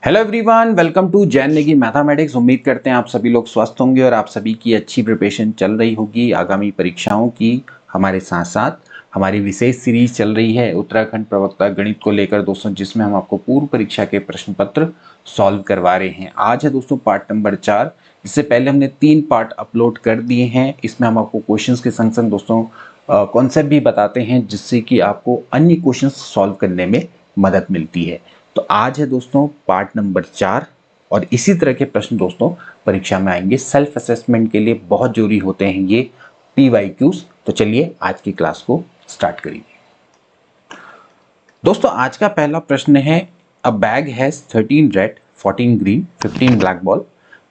Hello everyone, welcome to Jain Negi mathematics. उम्मीद करते हैं आप सभी लोग स्वस्थ होंगे और आप सभी की अच्छी प्रिपरेशन चल रही होगी आगामी परीक्षाओं की। हमारे साथ साथ हमारी विशेष सीरीज चल रही है उत्तराखंड प्रवक्ता गणित को लेकर दोस्तों, जिसमें हम आपको पूर्व परीक्षा के प्रश्न पत्र सॉल्व करवा रहे हैं। आज है दोस्तों पार्ट नंबर 4। इससे पहले हमने 3 पार्ट अपलोड कर दिए हैं। इसमें हम आपको क्वेश्चंस के संग संग दोस्तों कॉन्सेप्ट भी बताते हैं, जिससे कि आपको अन्य क्वेश्चंस सॉल्व करने में मदद मिलती है। तो आज है दोस्तों पार्ट नंबर 4 और इसी तरह के प्रश्न दोस्तों परीक्षा में आएंगे। सेल्फ असेसमेंट के लिए बहुत जरूरी होते हैं ये PYQs। तो चलिए आज की क्लास को स्टार्ट करिए। दोस्तों आज का पहला प्रश्न है, अ bag has 13 red, 14 green, 15 black ball.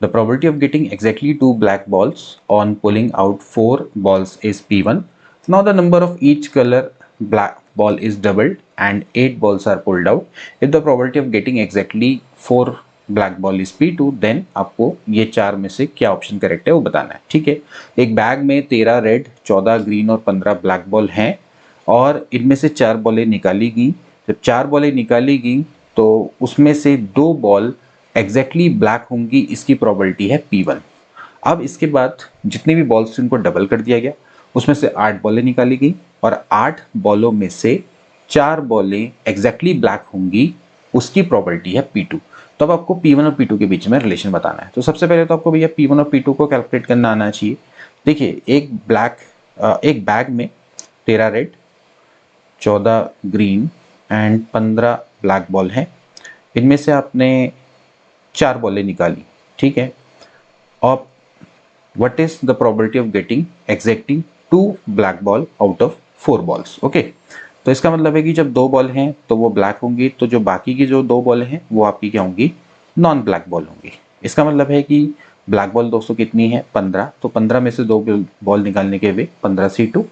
The probability of getting exactly 2 black balls on pulling out 4 balls is P1. Now the number of each color black ball is doubled and 8 balls are pulled out. If the probability of getting exactly 4 black ball is P2, then आपको ये 4 में से क्या option correct है वो बताना है। ठीक है, एक बैग में 13 रेड, 14 ग्रीन और 15 ब्लैक बॉल हैं और इनमें से 4 बॉलें निकाली गई। जब 4 बॉलें निकाली गई तो उसमें से 2 बॉल एग्जैक्टली ब्लैक होंगी, इसकी प्रोबेबिलिटी है P1। अब इसके बाद जितने भी बॉल्स थे उनको डबल कर दिया गया, उसमें से 8 बॉलें निकाली गई और 8 बॉलों में से 4 बॉलें एग्जैक्टली ब्लैक होंगी, उसकी प्रोबेबिलिटी है P2। तो अब आपको P1 और P2 के बीच में रिलेशन बताना है। तो सबसे पहले तो आपको भैया P1 और P2 को कैलकुलेट करना आना चाहिए। देखिए एक बैग में 13 red, 14 green and 15 black ball है। इनमें से आपने 4 बॉलें निकाली, ठीक है। और what is the probability of getting exactly 2 black ball out of 4 balls? Okay, तो इसका मतलब है कि जब 2 बॉल हैं तो वो ब्लैक होंगी, तो जो बाकी की जो 2 बॉल हैं वो आपकी क्या होंगी, नॉन ब्लैक बॉल होंगी। इसका मतलब है कि ब्लैक बॉल दोस्तों कितनी है, 15। तो 15 में से 2 बॉल निकालने के वे 15C2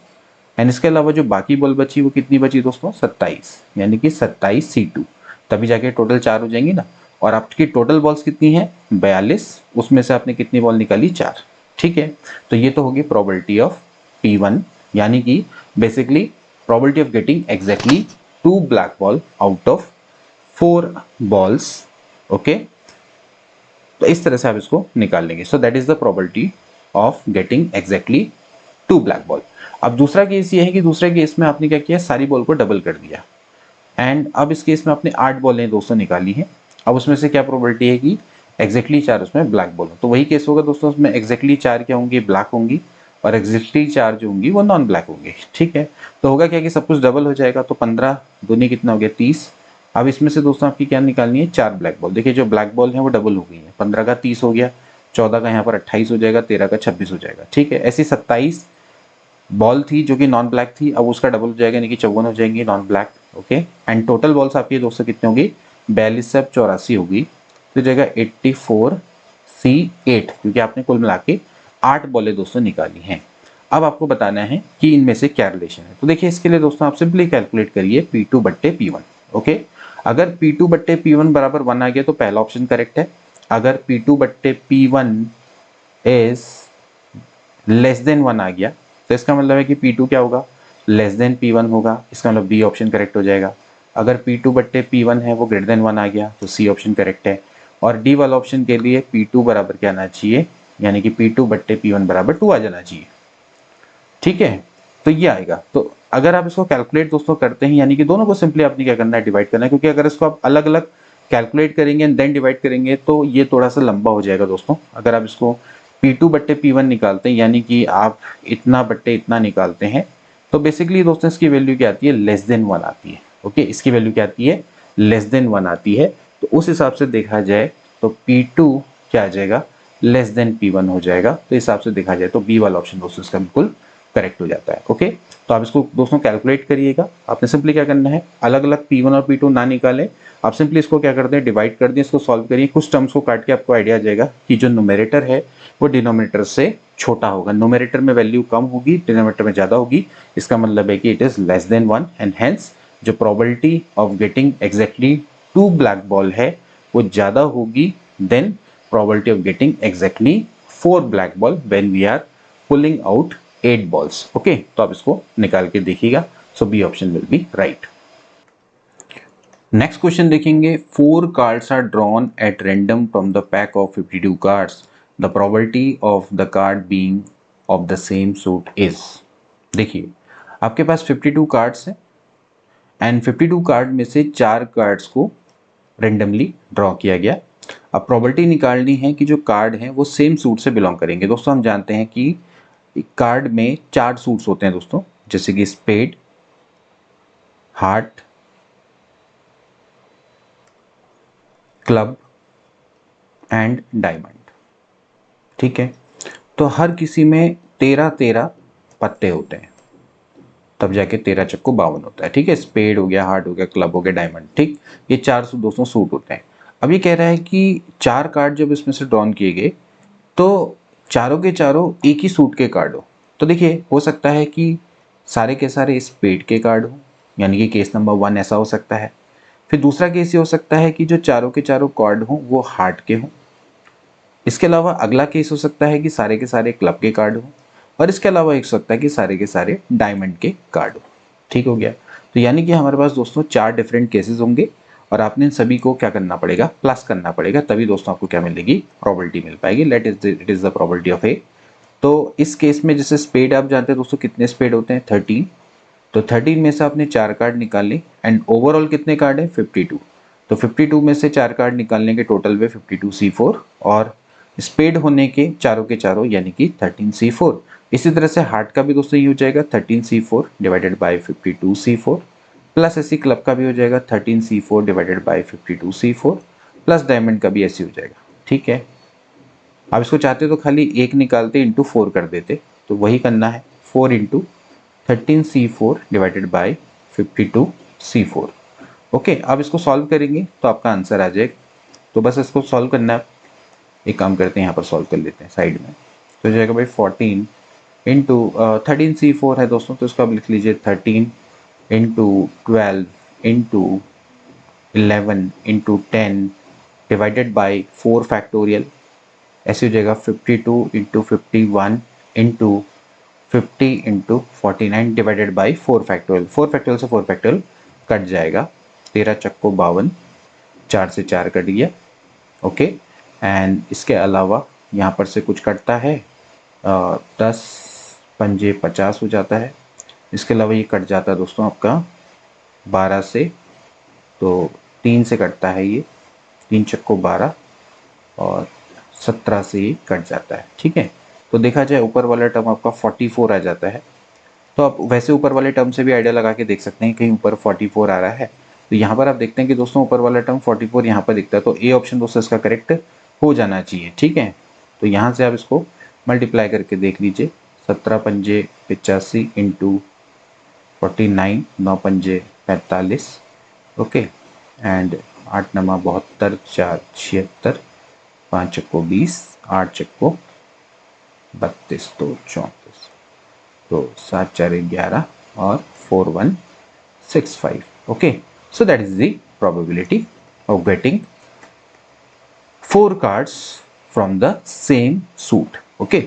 एंड इसके अलावा जो बाकी बॉल बची वो कितनी बची दोस्तों, 27, यानी कि 27C2। तभी जाके टोटल 4 हो जाएंगी ना। और आपकी टोटल बॉल्स कितनी है, 42, उसमें से आपने कितनी बॉल निकाली, 4। ठीक है, तो ये तो होगी प्रोबेबिलिटी ऑफ P1, यानी कि basically probability of getting exactly 2 black ball out of 4 balls. Okay, तो इस तरह से आप इसको निकाल लेंगे। So that is the probability of getting exactly 2 black ball. अब दूसरा केस ये है कि दूसरे केस में आपने क्या किया, सारी बॉल को डबल कर दिया एंड अब इस केस में आपने 8 बॉलें दोस्तों निकाली हैं। अब उसमें से क्या प्रोबेबिलिटी है कि एग्जैक्टली 4 उसमें ब्लैक बॉल हो। तो वही केस होगा दोस्तों, उसमें एग्जैक्टली 4 क्या होंगी, ब्लैक होंगी और एग्जैक्टली 4 जो होंगी वो नॉन ब्लैक होंगी। ठीक है, तो होगा क्या कि सब कुछ डबल हो जाएगा। तो 15 दूनी कितना हो गया, 30। अब इसमें से दोस्तों आपकी क्या निकालनी है, 4 ब्लैक बॉल। देखिए जो ब्लैक बॉल है वो डबल हो गई है, 15 का 30 हो गया, 14 का यहाँ पर 28 हो जाएगा, 13 का 26 हो जाएगा। ठीक है, ऐसी 27 बॉल थी जो कि नॉन ब्लैक थी, अब उसका डबल हो जाएगा, यानी कि 54 हो जाएंगी non black. Okay, and total balls आपकी दोस्तों कितनी होगी, 42 से 84 होगी, तो जगह 84C8, क्योंकि आपने कुल मिला के 8 बॉलें दोस्तों निकाली हैं। अब आपको बताना है कि इनमें से क्या रिलेशन है। तो देखिए इसके लिए दोस्तों आप सिंपली कैलकुलेट करिए P2 बट्टे P1। ओके, अगर P2 बट्टे P1 बराबर 1 आ गया तो पहला ऑप्शन करेक्ट है। अगर P2 बट्टे P1 इज लेस देन 1 आ गया तो इसका मतलब है कि P2 क्या होगा, लेस देन P1 होगा। इसका मतलब B ऑप्शन करेक्ट हो जाएगा। अगर P2 बट्टे P1 है वो ग्रेटर देन 1 आ गया तो C ऑप्शन करेक्ट है। और D वाला ऑप्शन के लिए P2 बराबर क्या आना चाहिए, यानी कि P2 बट्टे P1 बराबर 2 आ जाना चाहिए। ठीक है, तो ये आएगा। तो अगर आप इसको कैलकुलेट दोस्तों करते हैं, यानी कि दोनों को सिंपली आपने क्या करना है, डिवाइड करना है, क्योंकि अगर इसको आप अलग अलग कैलकुलेट करेंगे एंड देन डिवाइड करेंगे तो ये थोड़ा सा लंबा हो जाएगा दोस्तों। अगर आप इसको P2 बट्टे P1 निकालते हैं, यानी कि आप इतना बट्टे इतना निकालते हैं, तो बेसिकली दोस्तों इसकी वैल्यू क्या आती है, लेस देन 1 आती है। ओके, इसकी वैल्यू क्या आती है, लेस देन 1 आती है। तो उस हिसाब से देखा जाए तो P2 क्या आ जाएगा, लेस देन P1 हो जाएगा। तो इस हिसाब से देखा जाए तो B वाला ऑप्शन दोस्तों इसका बिल्कुल करेक्ट हो जाता है। ओके, तो आप इसको दोस्तों कैलकुलेट करिएगा। आपने सिंपली क्या करना है, अलग अलग P1 और P2 ना निकालें, आप सिंपली इसको क्या करते हैं, डिवाइड कर दें, इसको सॉल्व करिए। कुछ टर्म्स को काट के आपको आइडिया आ जाएगा कि जो न्यूमरेटर है वो डिनोमिनेटर से छोटा होगा। न्यूमरेटर में वैल्यू कम होगी, डिनोमिनेटर में ज्यादा होगी। इसका मतलब है कि it is less than 1 and hence जो probability of getting exactly 2 black ball है वो ज्यादा होगी than probability of getting exactly 4 black ball when we are pulling out 8 balls. Okay, तो आप इसको निकाल के देखिएगा। So B option will be right. Next question देखेंगे, 4 cards are drawn at random from the pack of 52 cards, the probability of the card being of the same suit is. देखिए आपके पास 52 cards हैं एंड 52 कार्ड में से 4 cards को randomly draw किया गया। अब प्रोबेबिलिटी निकालनी है कि जो कार्ड हैं वो सेम सूट से बिलोंग करेंगे। दोस्तों हम जानते हैं कि कार्ड में 4 सूट्स होते हैं दोस्तों, जैसे कि spade, heart, club and diamond. ठीक है, तो हर किसी में 13-13 पत्ते होते हैं, तब जाके 13 चक्को 52 होता है। ठीक है, स्पेड हो गया, हार्ट हो गया, क्लब हो गया, डायमंड। ठीक, ये 4 दोस्तों सूट होते हैं। अब ये कह रहा है कि 4 कार्ड जब इसमें से ड्रॉन किए गए तो चारों के चारों एक ही सूट के कार्ड हो। तो देखिए हो सकता है कि सारे के सारे स्पेड के कार्ड हो, यानी कि केस नंबर 1 ऐसा हो सकता है। फिर दूसरा केस ये हो सकता है कि जो चारों के चारों कार्ड हों वो हार्ट के हों। इसके अलावा अगला केस हो सकता है कि सारे के सारे क्लब के कार्ड हों, और इसके अलावा एक हो सकता है कि सारे के सारे डायमंड के कार्ड हो। ठीक हो गया, तो यानी कि हमारे पास दोस्तों 4 डिफरेंट केसेस होंगे और आपने इन सभी को क्या करना पड़ेगा, प्लस करना पड़ेगा, तभी दोस्तों आपको क्या मिलेगी, प्रोबेबिलिटी मिल पाएगी। Let it is the probability of A. तो इस केस में जैसे स्पेड आप जानते हैं दोस्तों कितने स्पेड होते हैं, 13। तो 13 में से आपने 4 कार्ड निकाले एंड ओवरऑल कितने कार्ड है, 52। तो 52 में से 4 कार्ड निकालने के टोटल में 52C4 और स्पेड होने के चारों यानी कि 13C4। इसी तरह से हार्ट का भी दोस्तों ये हो जाएगा 13C4 divided by 52C4, plus ऐसी क्लब का भी हो जाएगा 13C4 divided by 52C4, plus diamond का भी ऐसे हो जाएगा। ठीक है, आप इसको चाहते तो खाली एक निकालते इंटू 4 कर देते, तो वही करना है, 4 into 13C4 divided by 52C4। Okay, अब इसको सॉल्व करेंगे तो आपका आंसर आ जाएगा। तो बस इसको सॉल्व करना है, एक काम करते हैं यहाँ पर सॉल्व कर लेते हैं साइड में। तो जाएगा भाई 14 इंटू 13C4 है दोस्तों, तो इसको आप लिख लीजिए 13 into 12 into 11 into 10 divided by 4 factorial, ऐसे हो जाएगा 52 into 51 into 50 into 49 divided by 4 factorial. 4 factorial से 4 फैक्टोरियल कट जाएगा, 13 चक्को 52, 4 से 4 कट गया। ओके, एंड इसके अलावा यहाँ पर से कुछ कटता है, 10 पंजे 50 हो जाता है। इसके अलावा ये कट जाता है दोस्तों आपका 12 से, तो 3 से कटता है ये, 3 चक्को 12 और 17 से ये कट जाता है। ठीक है, तो देखा जाए ऊपर वाला टर्म आपका 44 आ जाता है। तो आप वैसे ऊपर वाले टर्म से भी आइडिया लगा के देख सकते हैं कहीं ऊपर 44 आ रहा है। तो यहाँ पर आप देखते हैं कि दोस्तों ऊपर वाला टर्म 44 यहाँ पर दिखता है, तो ए ऑप्शन दोस्तों इसका करेक्ट हो जाना चाहिए। ठीक है, तो यहाँ से आप इसको मल्टीप्लाई करके देख लीजिए, 17 पंजे 85 इंटू 49, 9 पंजे 45। ओके, एंड 8 नमा 72, 4 76, 5 चक्को 20, 8 चक्को 32, तो 34, तो 7 4 11 और 4 1 6 5। Okay, so that is the probability of getting 4 cards from the same suit. Okay,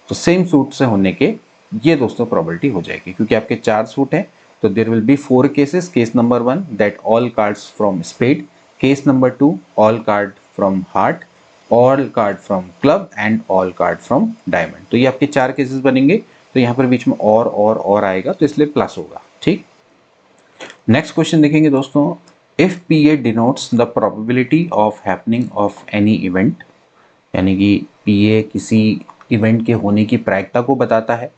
तो सेम सूट से होने के ये दोस्तों प्रोबेबिलिटी हो जाएगी, क्योंकि आपके 4 सूट हैं तो there will be 4 cases. Case number 1 that all cards from spade, case number 2 all card from heart, all card from club and all card from diamond. तो ये आपके 4 केसेस बनेंगे, तो यहाँ पर बीच में और आएगा, तो इसलिए प्लस होगा। ठीक, नेक्स्ट क्वेश्चन देखेंगे दोस्तों, if P A denotes the probability of happening of any event, यानी कि पी ए किसी इवेंट के होने की प्रायिकता को बताता है,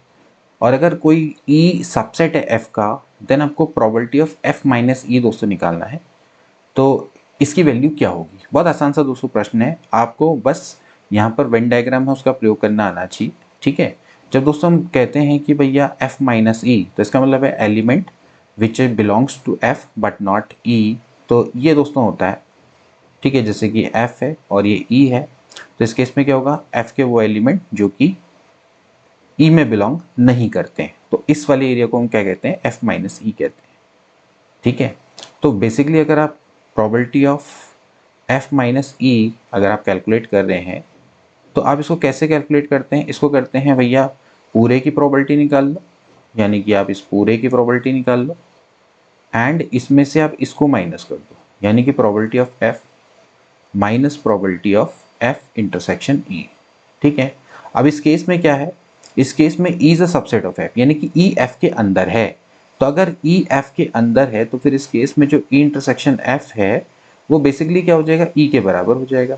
और अगर कोई ई सबसेट है एफ का, देन आपको प्रोबेबिलिटी ऑफ एफ माइनस ई दोस्तों निकालना है। तो इसकी वैल्यू क्या होगी? बहुत आसान सा दोस्तों प्रश्न है, आपको बस यहाँ पर वेन डायग्राम है उसका प्रयोग करना आना चाहिए। ठीक है, जब दोस्तों हम कहते हैं कि भैया एफ माइनस ई, तो इसका मतलब है element which belongs to F but not E, तो ये दोस्तों होता है। ठीक है, जैसे कि एफ है और ये ई है, तो इस केस में क्या होगा, एफ के वो एलिमेंट जो कि ई में बिलोंग नहीं करते हैं, तो इस वाले एरिया को हम क्या कहते हैं, एफ माइनस ई कहते हैं। ठीक है, तो बेसिकली अगर आप प्रोबेबिलिटी ऑफ एफ माइनस ई अगर आप कैलकुलेट कर रहे हैं, तो आप इसको कैसे कैलकुलेट करते हैं, इसको करते हैं भैया पूरे की प्रोबेबिलिटी निकाल लो, यानी कि आप इस पूरे की प्रोबेबिलिटी निकाल लो एंड इसमें से आप इसको माइनस कर दो, यानी कि probability of F minus probability of F intersection E. ठीक है, अब इस केस में क्या है, इस केस में E is a subset of F, यानी कि ई एफ के अंदर है। तो अगर ई एफ के अंदर है तो फिर इस केस में जो ई इंटरसेक्शन एफ है वो बेसिकली क्या हो जाएगा, ई के बराबर हो जाएगा,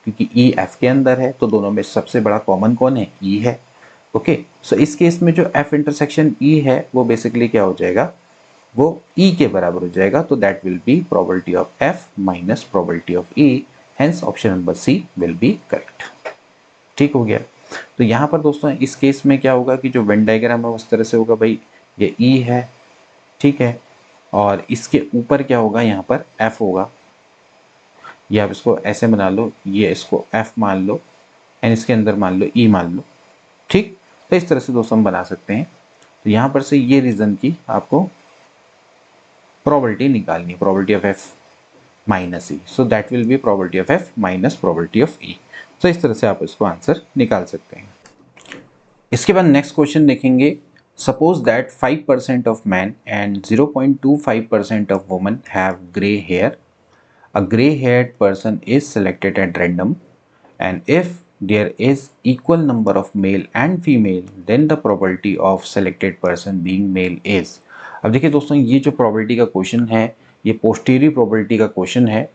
क्योंकि ई एफ के अंदर है तो दोनों में सबसे बड़ा कॉमन कौन है, ई है। ओके, सो इस केस में जो एफ इंटरसेक्शन ई है वो बेसिकली क्या हो जाएगा, वो ई के बराबर हो जाएगा। तो that will be probability of F minus probability of E, hence option number C will be correct. ठीक हो गया। तो यहाँ पर दोस्तों इस केस में क्या होगा कि जो वेन डायग्राम है उस तरह से होगा, भाई ये ई है, ठीक है, और इसके ऊपर क्या होगा, यहाँ पर एफ होगा, या आप इसको ऐसे बना लो, ये इसको एफ मान लो एंड इसके अंदर मान लो ई मान लो। ठीक, तो इस तरह से दोस्तों हम बना सकते हैं। तो यहाँ पर से ये रीजन की आपको प्रोबेबिलिटी निकालनी है, probability of F minus E, so that will be probability of F minus probability of E. तो इस तरह से आप इसको आंसर निकाल सकते हैं। इसके बाद नेक्स्ट क्वेश्चन देखेंगे। Suppose that 5% of man and 0.25% of women have grey hair. A gray-haired person is selected at random, and if there is equal number of male and female, then the probability of selected person being male is। अब देखिए दोस्तों, ये जो probability का question है ये posterior probability का question है।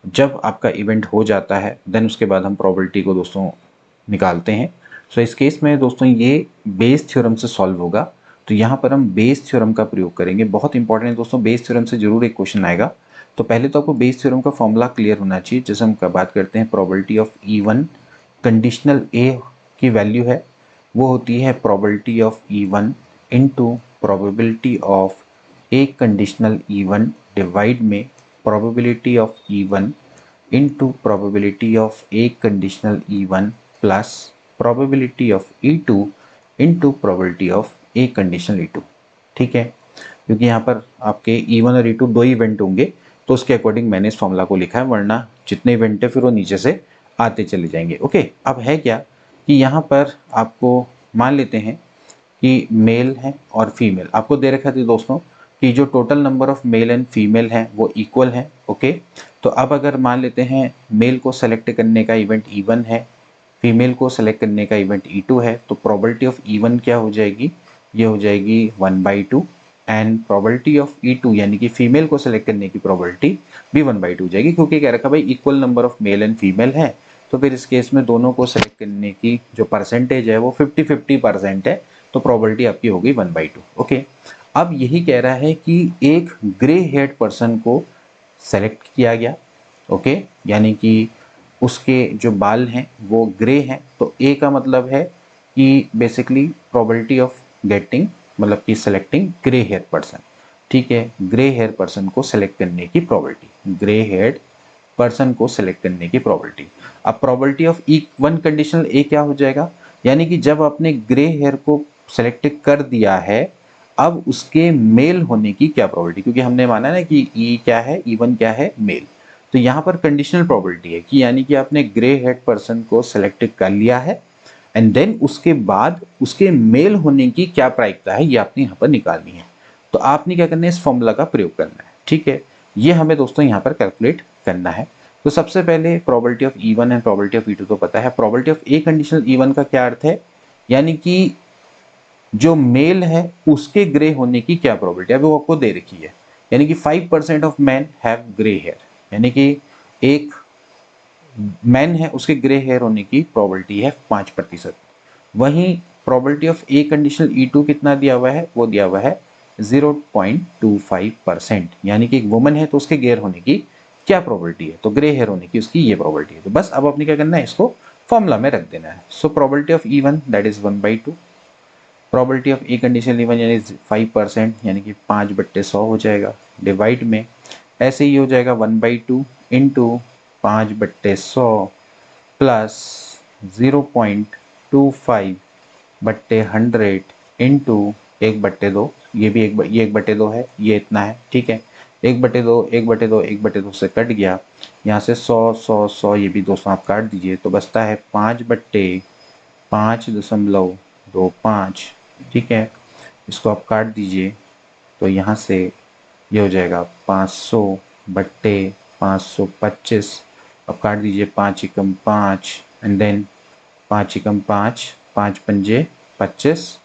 जब आपका इवेंट हो जाता है देन उसके बाद हम probability को दोस्तों निकालते हैं। सो इस केस में दोस्तों ये बेस थ्योरम से सॉल्व होगा। तो यहाँ पर हम बेस थ्योरम का प्रयोग करेंगे। बहुत इंपॉर्टेंट है दोस्तों, बेस थ्योरम से जरूर एक क्वेश्चन आएगा। तो पहले तो आपको बेस थ्योरम का फॉर्मूला क्लियर होना चाहिए। जैसे हम बात करते हैं प्रोबेबिलिटी ऑफ E1 कंडीशनल ए की वैल्यू है, वो होती है probability of E1 into probability of A conditional E1 divide में probability of E1 into probability of A conditional E1 plus probability of E2 into probability of A conditional E2। ठीक है, क्योंकि यहाँ पर आपके E1 और E2 दो event होंगे तो उसके अकॉर्डिंग मैंने इस फॉर्मूला को लिखा है, वरना जितने इवेंट है फिर वो नीचे से आते चले जाएंगे। ओके, अब है क्या कि यहाँ पर आपको मान लेते हैं कि मेल है और फीमेल आपको दे रखा था दोस्तों कि जो total number of male and female हैं वो इक्वल है। ओके, तो अब अगर मान लेते हैं मेल को सेलेक्ट करने का इवेंट E1 है, फीमेल को सेलेक्ट करने का इवेंट E2 है, तो प्रोबेबिलिटी ऑफ E1 क्या हो जाएगी, ये हो जाएगी 1/2 एंड प्रोबेबिलिटी ऑफ E2 यानी कि फीमेल को सेलेक्ट करने की प्रोबेबिलिटी भी 1/2 हो जाएगी, क्योंकि कह रखा भाई equal number of male and female है। तो फिर इस केस में दोनों को सेलेक्ट करने की जो परसेंटेज है वो 50-50% है, तो प्रोबेबिलिटी आपकी हो गई 1/2। ओके, अब यही कह रहा है कि एक ग्रे हेयर्ड पर्सन को सेलेक्ट किया गया। ओके, यानी कि उसके जो बाल हैं वो ग्रे हैं, तो ए का मतलब है कि बेसिकली प्रोबेबिलिटी ऑफ गेटिंग मतलब कि सेलेक्टिंग ग्रे हेयर पर्सन। ठीक है, ग्रे हेयर पर्सन को सेलेक्ट करने की प्रोबेबिलिटी, ग्रे हेयर्ड पर्सन को सेलेक्ट करने की प्रोबेबिलिटी। अब प्रोबेबिलिटी ऑफ E1 कंडीशनल ए क्या हो जाएगा, यानी कि जब आपने ग्रे हेयर को सेलेक्ट कर दिया है अब उसके मेल होने की क्या प्रोबेबिलिटी, क्योंकि हमने माना ना कि ई क्या है, E1 क्या है, मेल। तो यहाँ पर कंडीशनल प्रोबेबिलिटी है कि यानी कि आपने ग्रे हेड पर्सन को सेलेक्ट कर लिया है एंड देन उसके बाद उसके मेल होने की क्या प्रायिकता है ये आपने यहाँ पर निकालनी है। तो आपने क्या करना है, इस फॉर्मूला का प्रयोग करना है। ठीक है, ये हमें दोस्तों यहाँ पर कैलकुलेट करना है। तो सबसे पहले probability of E1 and probability of E2 तो पता है। Probability of A conditional E1 का क्या अर्थ है, यानी कि जो मेल है उसके ग्रे होने की क्या प्रोबेबिलिटी है, अभी वो आपको दे रखी है। यानी कि 5% of man have grey hair, यानी कि एक मैन है उसके ग्रे हेयर होने की प्रोबेबिलिटी है 5%। वहीं probability of A conditional E2 कितना दिया हुआ है, वो दिया हुआ है 0.25%, यानी कि एक वुमन है तो उसके गेयर होने की क्या प्रोबेबिलिटी है, तो ग्रे हेयर होने की उसकी ये प्रोबेबिलिटी है। तो बस अब आपने क्या करना है, इसको फॉर्मूला में रख देना है। So probability of E1 that is 1/2, probability of A conditional E1 यानी 5% यानी कि 5/100 हो जाएगा, डिवाइड में ऐसे ही हो जाएगा 1/2 इंटू 5/100 प्लस 0.25/100 इंटू 1/2, ये भी ये 1/2 है, ये इतना है। ठीक है, 1/2 1/2 1/2 से कट गया, यहाँ से 100 ये भी दोस्तों आप काट दीजिए, तो बचता है 5/5.25। ठीक है, इसको आप काट दीजिए तो यहाँ से ये हो जाएगा 500/5 525, अब काट दीजिए 5 एकम 5 एंड देन 5 एकम 5, 5 पंजे 25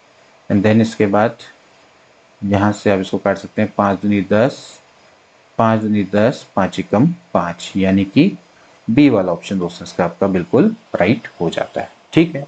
एंड देन इसके बाद यहाँ से आप इसको काट सकते हैं 5 दूनी 10, 5 दूनी 10, 5 एकम 5, यानी कि बी वाला ऑप्शन दोस्तों इसका आपका बिल्कुल राइट हो जाता है। ठीक है,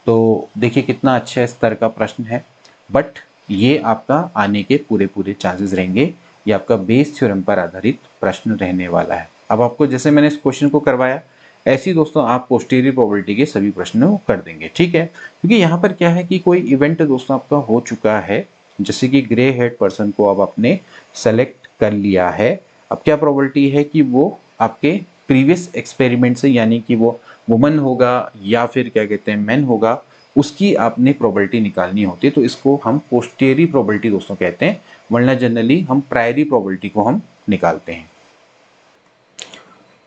तो देखिए कितना अच्छा स्तर का प्रश्न है, बट ये आपका आने के पूरे पूरे चांसेस रहेंगे। ये आपका बेस थ्योरम पर आधारित प्रश्न रहने वाला है। अब आपको जैसे मैंने इस क्वेश्चन को करवाया ऐसे ही दोस्तों आप पोस्टीरियर प्रोबेबिलिटी के सभी प्रश्नों कर देंगे। ठीक है, क्योंकि यहाँ पर क्या है कि कोई इवेंट दोस्तों आपका हो चुका है, जैसे कि ग्रे हेड पर्सन को अब आपने सेलेक्ट कर लिया है। अब क्या प्रोबेबिलिटी है कि वो आपके प्रीवियस एक्सपेरिमेंट से, यानी कि वो वुमन होगा या फिर क्या कहते हैं मैन होगा, उसकी आपने प्रोबेबिलिटी निकालनी होती है। तो इसको हम पोस्टेरी प्रोबेबिलिटी दोस्तों कहते हैं, वरना जनरली हम प्रायरी प्रोबेबिलिटी को हम निकालते हैं।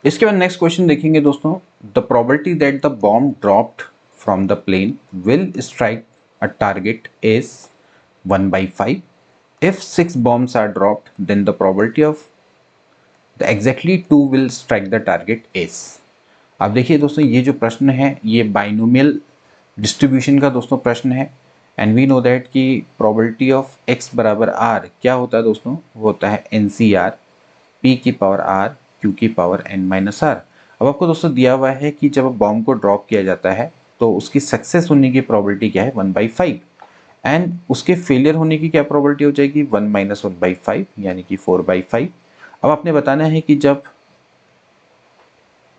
इसके बाद नेक्स्ट क्वेश्चन देखेंगे दोस्तों, the probability that the bomb dropped from the plane will strike a target is 1/5. If 6 bombs are dropped, then the probability of the exactly 2 will strike the target is. अब देखिए दोस्तों ये जो प्रश्न है ये बाइनोमियल डिस्ट्रीब्यूशन का दोस्तों प्रश्न है, एंड वी नो दैट कि प्रोबेबिलिटी ऑफ x बराबर r क्या होता है दोस्तों, वो होता है NCR p की पावर r q की पावर n माइनस r। अब आपको दोस्तों दिया हुआ है कि जब बॉम्ब को ड्रॉप किया जाता है तो उसकी सक्सेस होने की प्रोबेबिलिटी क्या है 1/5, एंड उसके फेलियर होने की क्या प्रोबेबिलिटी हो जाएगी 1 माइनस 1/5 यानी कि 4/5। अब आपने बताना है कि जब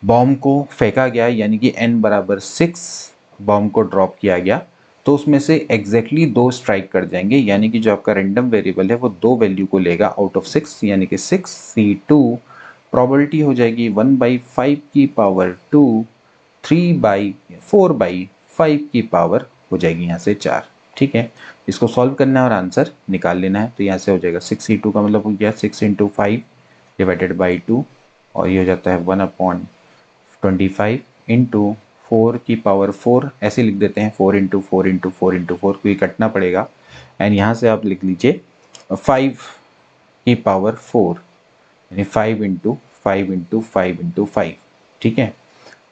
बॉम्ब को फेंका गया यानी कि n बराबर 6 बॉम्ब को ड्रॉप किया गया तो उसमें से एग्जैक्टली 2 स्ट्राइक कर जाएंगे, यानी कि जो आपका रैंडम वेरिएबल है वो 2 वैल्यू को लेगा आउट ऑफ 6, यानी कि 6c2 प्रोबेबिलिटी हो जाएगी 1/5 की पावर 2, 4/5 की पावर हो जाएगी यहाँ से 4। ठीक है, इसको सॉल्व करना है और आंसर निकाल लेना है। तो यहाँ से हो जाएगा 6c2 का मतलब हो गया 6 × 5 डिवाइडेड बाई 2, और ये हो जाता है 1/25 इंटू 4 की पावर 4, ऐसे लिख देते हैं 4 × 4 × 4 × 4 को ये कटना पड़ेगा, एंड यहाँ से आप लिख लीजिए 5 की पावर 4 यानी 5 × 5 × 5 × 5। ठीक है,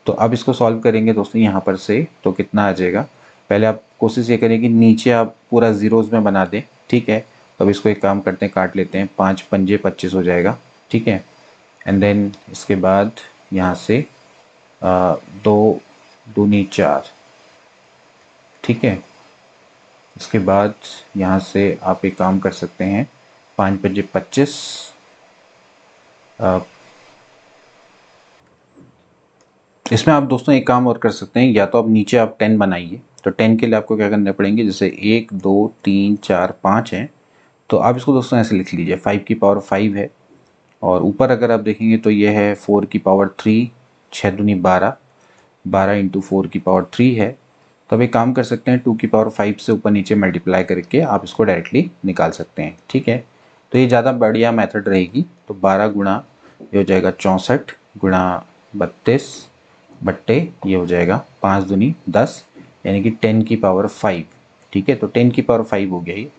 तो अब इसको सॉल्व करेंगे दोस्तों यहाँ पर से तो कितना आ जाएगा, पहले आप कोशिश ये करें कि नीचे आप पूरा जीरोज में बना दें। ठीक है, तो अब इसको एक काम करते हैं, काट लेते हैं, 5 पंजे 25 हो जाएगा। ठीक है, एंड देन इसके बाद यहाँ से 2 दूनी 4। ठीक है, इसके बाद यहाँ से आप एक काम कर सकते हैं, 5 पंजे 25, इसमें आप दोस्तों एक काम और कर सकते हैं, या तो आप नीचे आप 10 बनाइए, तो 10 के लिए आपको क्या करने पड़ेंगे, जैसे 1 2 3 4 5 हैं, तो आप इसको दोस्तों ऐसे लिख लीजिए 5 की पावर 5 है, और ऊपर अगर आप देखेंगे तो ये है 4 की पावर 3, 6 दूनी 12, 12 × 4 की पावर 3 है। तो अब एक काम कर सकते हैं 2 की पावर 5 से ऊपर नीचे मल्टीप्लाई करके आप इसको डायरेक्टली निकाल सकते हैं। ठीक है, तो ये ज़्यादा बढ़िया मेथड रहेगी। तो 12 गुणा ये हो जाएगा 64 गुणा 32 बट्टे ये हो जाएगा 5 दूनी 10, यानी कि 10 की पावर 5। ठीक है, तो 10 की पावर 5 हो गया ये।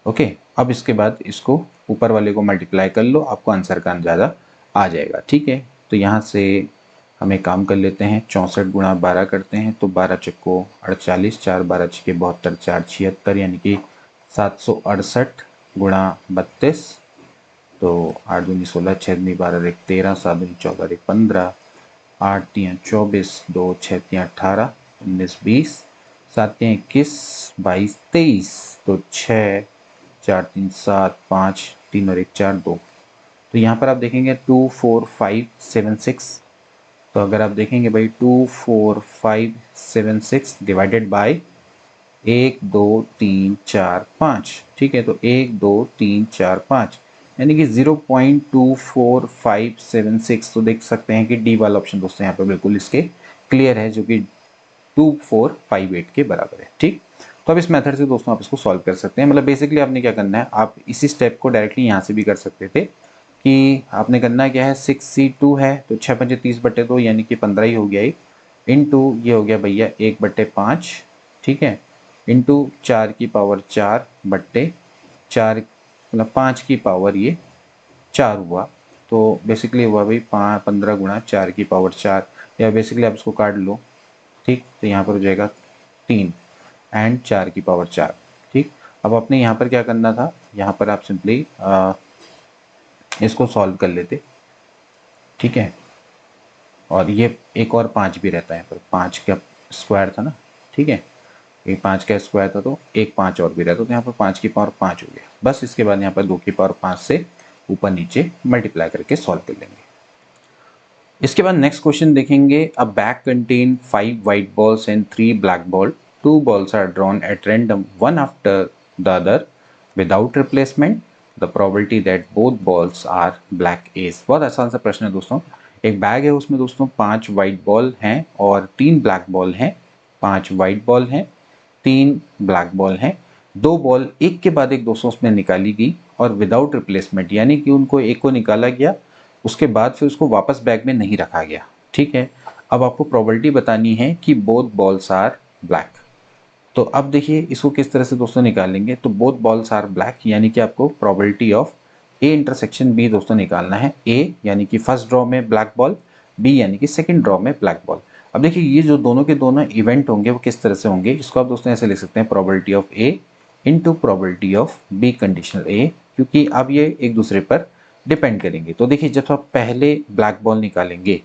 ओके, अब इसके बाद इसको ऊपर वाले को मल्टीप्लाई कर लो, आपको आंसर का अंदाजा आ जाएगा। ठीक है, तो यहाँ से हम एक काम कर लेते हैं, 64 गुणा 12 करते हैं, तो 12 चक्को 48, 4 12 छक्के 72, 4 76, यानी कि 768 गुणा 32, तो 8 दूनी 16, 6 दूनी 12, 1 13, 7 दूनी 14, 1 15, 8 3 24, 2 6 3 18, 19 20, 7 3 21, 22 23, तो 6 4 3 7 5 3 और 1 4 2। तो यहाँ पर आप देखेंगे 2 4 5 7 6, तो अगर आप देखेंगे भाई 2 4 5 7 6 डिवाइडेड बाय 1 2 3 4 5। ठीक है, तो 1 2 3 4 5 यानी कि 0.24576, तो देख सकते हैं कि डी वाला ऑप्शन दोस्तों यहाँ पे बिल्कुल इसके क्लियर है, जो कि 2458 के बराबर है। ठीक, तो अब इस मेथड से दोस्तों आप इसको सॉल्व कर सकते हैं। मतलब बेसिकली आपने क्या करना है, आप इसी स्टेप को डायरेक्टली यहाँ से भी कर सकते थे कि आपने करना क्या है, 6c2 है तो 6 पंजे 30/2 यानी कि 15 ही हो गया, एक इंटू ये हो गया भैया 1/5। ठीक है, इंटू 4 की पावर 4 बट्टे 4 मतलब 5 की पावर ये 4 हुआ, तो बेसिकली हुआ भाई 15 गुणा 4 की पावर 4, या बेसिकली आप इसको काट लो, ठीक। तो यहाँ पर हो जाएगा 3 एंड 4 की पावर 4, ठीक। अब आपने यहाँ पर क्या करना था, यहाँ पर आप सिंपली इसको सॉल्व कर लेते, ठीक है। और ये एक और 5 भी रहता है, यहाँ पर 5 का स्क्वायर था ना, ठीक है। ये 5 का स्क्वायर था तो एक 5 और भी रहता, तो यहाँ पर 5 की पावर 5 हो गया। बस इसके बाद यहाँ पर 2 की पावर 5 से ऊपर नीचे मल्टीप्लाई करके सॉल्व कर लेंगे। इसके बाद नेक्स्ट क्वेश्चन देखेंगे। अ bag contain 5 white balls and 3 black ball, 2 balls are drawn at random one after the other without replacement, the probability that both balls are black is। बहुत आसान सा प्रश्न है दोस्तों। एक बैग है, उसमें दोस्तों 5 वाइट बॉल हैं और 3 ब्लैक बॉल हैं। 5 वाइट बॉल हैं, 3 ब्लैक बॉल हैं। 2 बॉल एक के बाद एक दोस्तों उसमें निकाली गई और विदाउट रिप्लेसमेंट, यानी कि उनको एक को निकाला गया, उसके बाद फिर उसको वापस बैग में नहीं रखा गया, ठीक है। अब आपको प्रोबेबिलिटी बतानी है कि बोथ बॉल्स आर ब्लैक। तो अब देखिए इसको किस तरह से दोस्तों निकालेंगे। तो बोथ बॉल्स आर ब्लैक यानी कि आपको probability of A intersection B दोस्तों निकालना है। ए यानी कि फर्स्ट ड्रॉ में ब्लैक बॉल, बी यानी कि सेकंड ड्रॉ में ब्लैक बॉल। अब देखिए ये जो दोनों के दोनों इवेंट होंगे वो किस तरह से होंगे, इसको आप दोस्तों ऐसे लिख सकते हैं, probability of A into probability of B conditional A, क्योंकि अब ये एक दूसरे पर डिपेंड करेंगे। तो देखिए जब आप पहले ब्लैक बॉल निकालेंगे,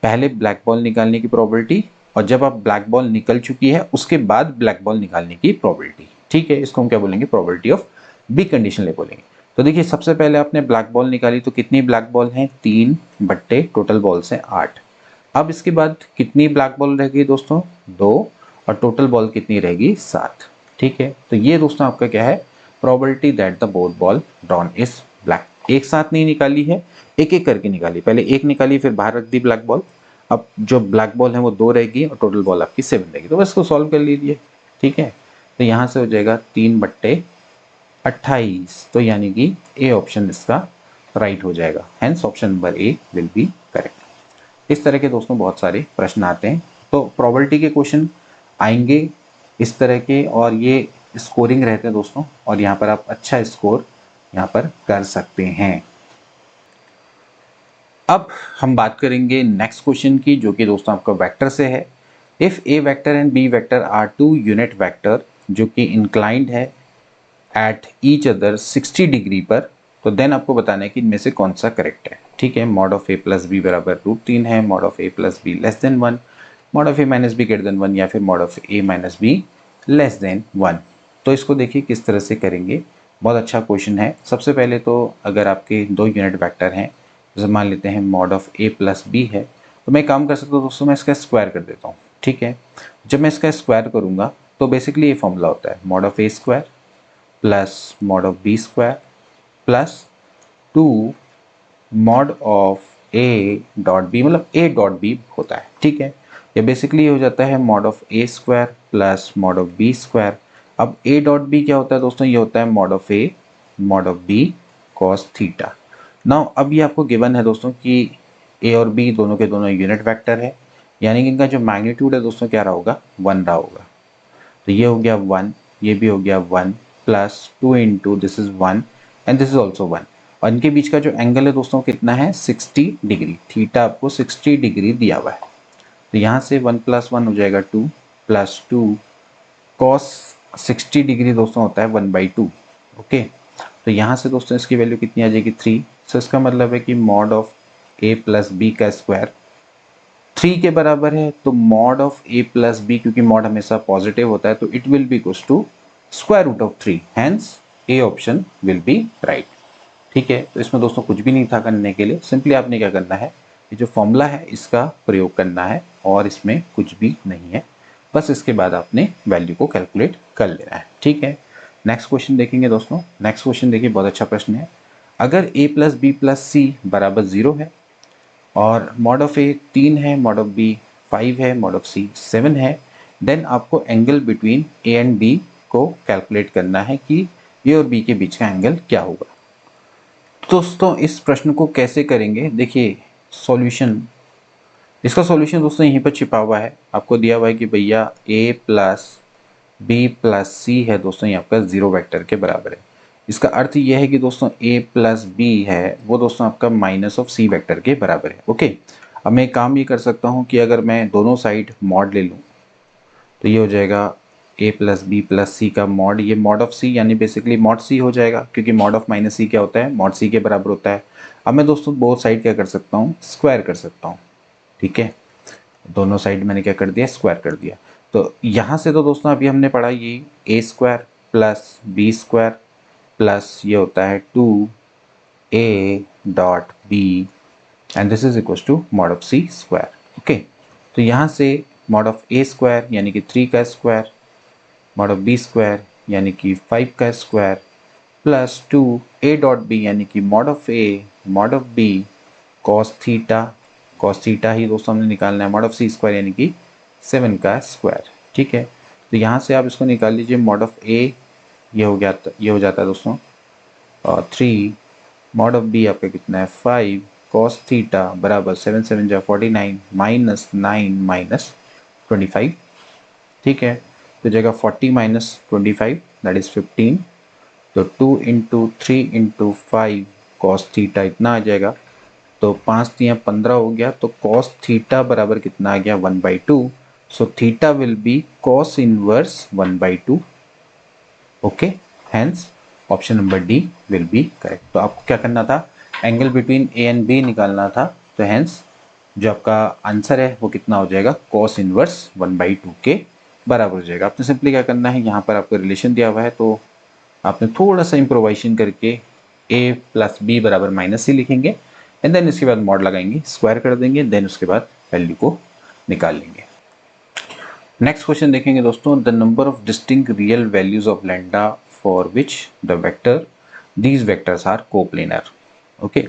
पहले ब्लैक बॉल निकालने की प्रोबेबिलिटी, और जब आप ब्लैक बॉल निकल चुकी है उसके बाद ब्लैक बॉल निकालने की प्रोबेबिलिटी, ठीक है। इसको हम क्या बोलेंगे, प्रोबेबिलिटी ऑफ बी कंडीशन ले बोलेंगे। तो देखिए सबसे पहले आपने ब्लैक बॉल निकाली, तो कितनी ब्लैक बॉल हैं, 3 बट्टे टोटल बॉल्स हैं 8। अब इसके बाद कितनी ब्लैक बॉल रहेगी दोस्तों, 2, और टोटल बॉल कितनी रहेगी, 7, ठीक है। तो ये दोस्तों आपका क्या है, probability that the both ball drawn is black. एक साथ नहीं निकाली है, एक एक करके निकाली, पहले एक निकाली फिर बाहर रख दी ब्लैक बॉल। अब जो ब्लैक बॉल है वो 2 रहेगी और टोटल बॉल आपकी 7 रहेगी। तो बस इसको सॉल्व कर लीजिए, ठीक है। तो यहाँ से हो जाएगा 3 बट्टे 28, तो यानी कि ए ऑप्शन इसका राइट हो जाएगा। Hence option number A will be correct. इस तरह के दोस्तों बहुत सारे प्रश्न आते हैं, तो प्रोबेबिलिटी के क्वेश्चन आएंगे इस तरह के, और ये स्कोरिंग रहते हैं दोस्तों, और यहाँ पर आप अच्छा स्कोर यहाँ पर कर सकते हैं। अब हम बात करेंगे नेक्स्ट क्वेश्चन की, जो कि दोस्तों आपका वेक्टर से है। If A vector and B vector are 2 unit vector जो कि इंक्लाइंड है एट ईच अदर 60 डिग्री पर, तो देन आपको बताना है कि इनमें से कौन सा करेक्ट है, ठीक है। Mod of A plus B बराबर √3 है, mod of A plus B less than 1, mod of A minus B greater than 1, या फिर mod of A minus B less than 1। तो इसको देखिए किस तरह से करेंगे। बहुत अच्छा क्वेश्चन है। सबसे पहले तो अगर आपके 2 यूनिट वेक्टर हैं, जैसे मान लेते हैं mod of A plus B है, तो मैं काम कर सकता हूँ दोस्तों, मैं इसका स्क्वायर कर देता हूँ, ठीक है। जब मैं इसका स्क्वायर करूँगा तो बेसिकली ये फॉर्मूला होता है, mod of A square plus mod of B square plus 2 mod of A dot B, मतलब ए डॉट बी होता है, ठीक है। ये बेसिकली हो जाता है mod of A square plus mod of B square. अब ए डॉट बी क्या होता है दोस्तों, ये होता है mod of A mod of B cos theta. Now अब ये आपको गिवन है दोस्तों कि ए और बी दोनों के दोनों यूनिट वेक्टर है, यानी कि इनका जो मैग्नीट्यूड है दोस्तों क्या रहा होगा, 1 रहा होगा। तो ये हो गया 1, ये भी हो गया 1, plus 2 into this is 1 and this is also 1, और इनके बीच का जो एंगल है दोस्तों कितना है, 60 डिग्री। थीटा आपको 60 डिग्री दिया हुआ है। तो यहाँ से 1 + 1 हो जाएगा 2 प्लस 2 कॉस 60 डिग्री दोस्तों होता है 1/2, ओके। तो यहाँ से दोस्तों इसकी वैल्यू कितनी आ जाएगी, 3। सो इसका मतलब है कि mod of A plus B का स्क्वायर 3 के बराबर है। तो mod of A plus B, क्योंकि मॉड हमेशा पॉजिटिव होता है, तो it will be equals to square root of 3, hence A option will be right, ठीक है। तो इसमें दोस्तों कुछ भी नहीं था करने के लिए, सिंपली आपने क्या करना है, ये जो फॉर्मूला है इसका प्रयोग करना है, और इसमें कुछ भी नहीं है, बस इसके बाद आपने वैल्यू को कैलकुलेट कर लेना है, ठीक है। नेक्स्ट क्वेश्चन देखेंगे दोस्तों। नेक्स्ट क्वेश्चन देखिए, बहुत अच्छा प्रश्न है। अगर a plus B plus C बराबर 0 है और मॉड ऑफ ए 3 है, मॉड ऑफ बी 5 है, मॉड ऑफ सी 7 है, देन आपको angle between A and B को कैलकुलेट करना है कि ए और बी के बीच का एंगल क्या होगा। दोस्तों इस प्रश्न को कैसे करेंगे, देखिए सॉल्यूशन, इसका सॉल्यूशन दोस्तों यहीं पर छिपा हुआ है। आपको दिया हुआ है कि भैया a प्लस बी प्लस सी है दोस्तों, ये आपका 0 वेक्टर के बराबर है। इसका अर्थ ये है कि दोस्तों a प्लस बी है वो दोस्तों आपका माइनस ऑफ सी वेक्टर के बराबर है। ओके, अब मैं एक काम ये कर सकता हूँ कि अगर मैं दोनों साइड मॉड ले लूँ तो ये हो जाएगा a प्लस बी प्लस सी का मॉड, ये मॉड ऑफ सी यानी बेसिकली मॉड सी हो जाएगा, क्योंकि मॉड ऑफ माइनस सी क्या होता है, मॉड सी के बराबर होता है। अब मैं दोस्तों बोथ साइड क्या कर सकता हूँ, स्क्वायर कर सकता हूँ। ठीक है, दोनों साइड मैंने क्या कर दिया, स्क्वायर कर दिया। तो यहाँ से तो दोस्तों अभी हमने पढ़ा ये A square plus B square plus ये होता है 2a dot B and this is equal to mod of C square. Okay, तो यहाँ से मॉड ऑफ ए स्क्वायर यानी कि 3 का square, mod of B square यानी कि 5 का square plus 2a dot B यानी कि mod of A mod of B cos theta ही दोस्तों हमने निकालना है, मॉड ऑफ सी स्क्वायर यानी कि 7 का स्क्वायर। ठीक है, तो यहाँ से आप इसको निकाल लीजिए, मॉड ऑफ ए ये हो जाता है दोस्तों 3, मॉड ऑफ बी आपका कितना है 5 कॉस थीटा बराबर 7 7 जा 49 माइनस 9 माइनस 25। ठीक है, तो जाएगा 40 माइनस 25 दैट इज 15, तो 2 इंटू 3 इंटू 5 कॉस थीटा इतना आ जाएगा, तो 5 3 15 हो गया, तो कॉस थीटा बराबर कितना आ गया 1/2। So theta will be cos inverse 1/2। Okay, hence option number D will be correct. तो आपको क्या करना था, angle between A and B निकालना था, तो हेंस जो आपका आंसर है वो कितना हो जाएगा, कॉस इनवर्स 1/2 के बराबर हो जाएगा। आपने सिंपली क्या करना है, यहाँ पर आपको रिलेशन दिया हुआ है तो आपने थोड़ा सा इम्प्रोवाइजेशन करके a प्लस बी बराबर माइनस सी लिखेंगे एंड देन इसके बाद मॉड लगाएंगे, स्क्वायर कर देंगे, देन उसके बाद वैल्यू को निकाल लेंगे। नेक्स्ट क्वेश्चन देखेंगे दोस्तों, the number of distinct real values of lambda for which the vector these vectors are coplanar. Okay,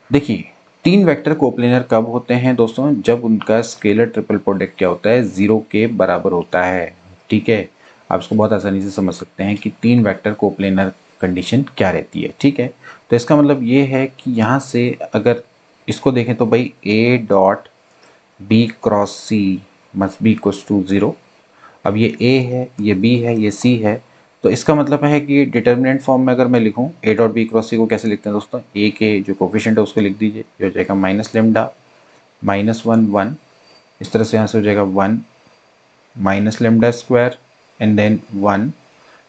देखिए 3 वेक्टर कोप्लेनर कब होते हैं दोस्तों, जब उनका स्केलर ट्रिपल प्रोडक्ट क्या होता है, 0 के बराबर होता है। ठीक है, आप इसको बहुत आसानी से समझ सकते हैं कि 3 वेक्टर कोप्लेनर कंडीशन क्या रहती है। ठीक है, तो इसका मतलब ये है कि यहाँ से अगर इसको देखें तो भाई a dot B cross C must be equals to 0। अब ये a है, ये b है, ये c है, तो इसका मतलब है कि डिटर्मिनेंट फॉर्म में अगर मैं लिखूं a डॉट बी क्रॉस सी को कैसे लिखते हैं दोस्तों, a के जो कोफिशिएंट है उसको लिख दीजिए, ये हो जाएगा माइनस लेमडा -1 1, इस तरह से यहाँ से हो जाएगा 1 minus lambda square and then 1,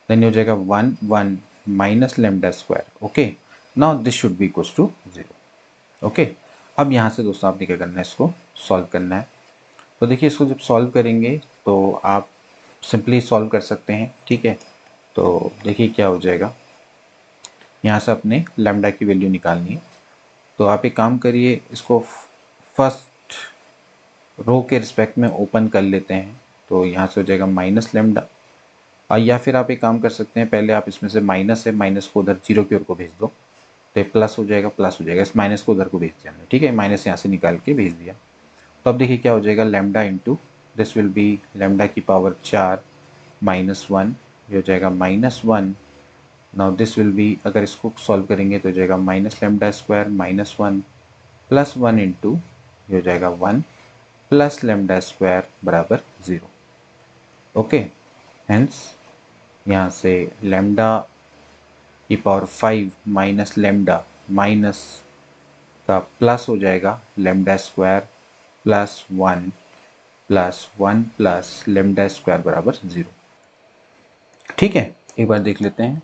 then ये हो जाएगा 1 1 minus lambda square. Okay, now this should be equals to 0। Okay, अब यहाँ से दोस्तों आपने क्या करना है, इसको सॉल्व करना है। तो देखिए इसको जब सॉल्व करेंगे तो आप सिंपली सॉल्व कर सकते हैं। ठीक है, तो देखिए क्या हो जाएगा, यहाँ से अपने लैम्डा की वैल्यू निकालनी है, तो आप एक काम करिए, इसको फर्स्ट रो के रिस्पेक्ट में ओपन कर लेते हैं, तो यहाँ से हो जाएगा माइनस लेमडा, या फिर आप एक काम कर सकते हैं, पहले आप इसमें से माइनस है, माइनस को उधर 0 की ओर को भेज दो, तो प्लस हो जाएगा, प्लस हो जाएगा, इस माइनस को उधर को भेज दिया हमने। ठीक है, माइनस यहाँ से निकाल के भेज दिया, तो अब देखिए क्या हो जाएगा, lambda into this will B lambda की पावर 4 -1, ये हो जाएगा -1। नाउ दिस विल बी, अगर इसको सॉल्व करेंगे तो हो जाएगा minus lambda square -1 plus 1 into ये हो जाएगा 1 प्लस लेमडा स्क्वायर बराबर 0। ओके, हेंस यहाँ से लेमडा की पावर 5 माइनस लेमडा माइनस का प्लस हो जाएगा lambda square plus 1 plus lambda square बराबर 0। ठीक है, एक बार देख लेते हैं,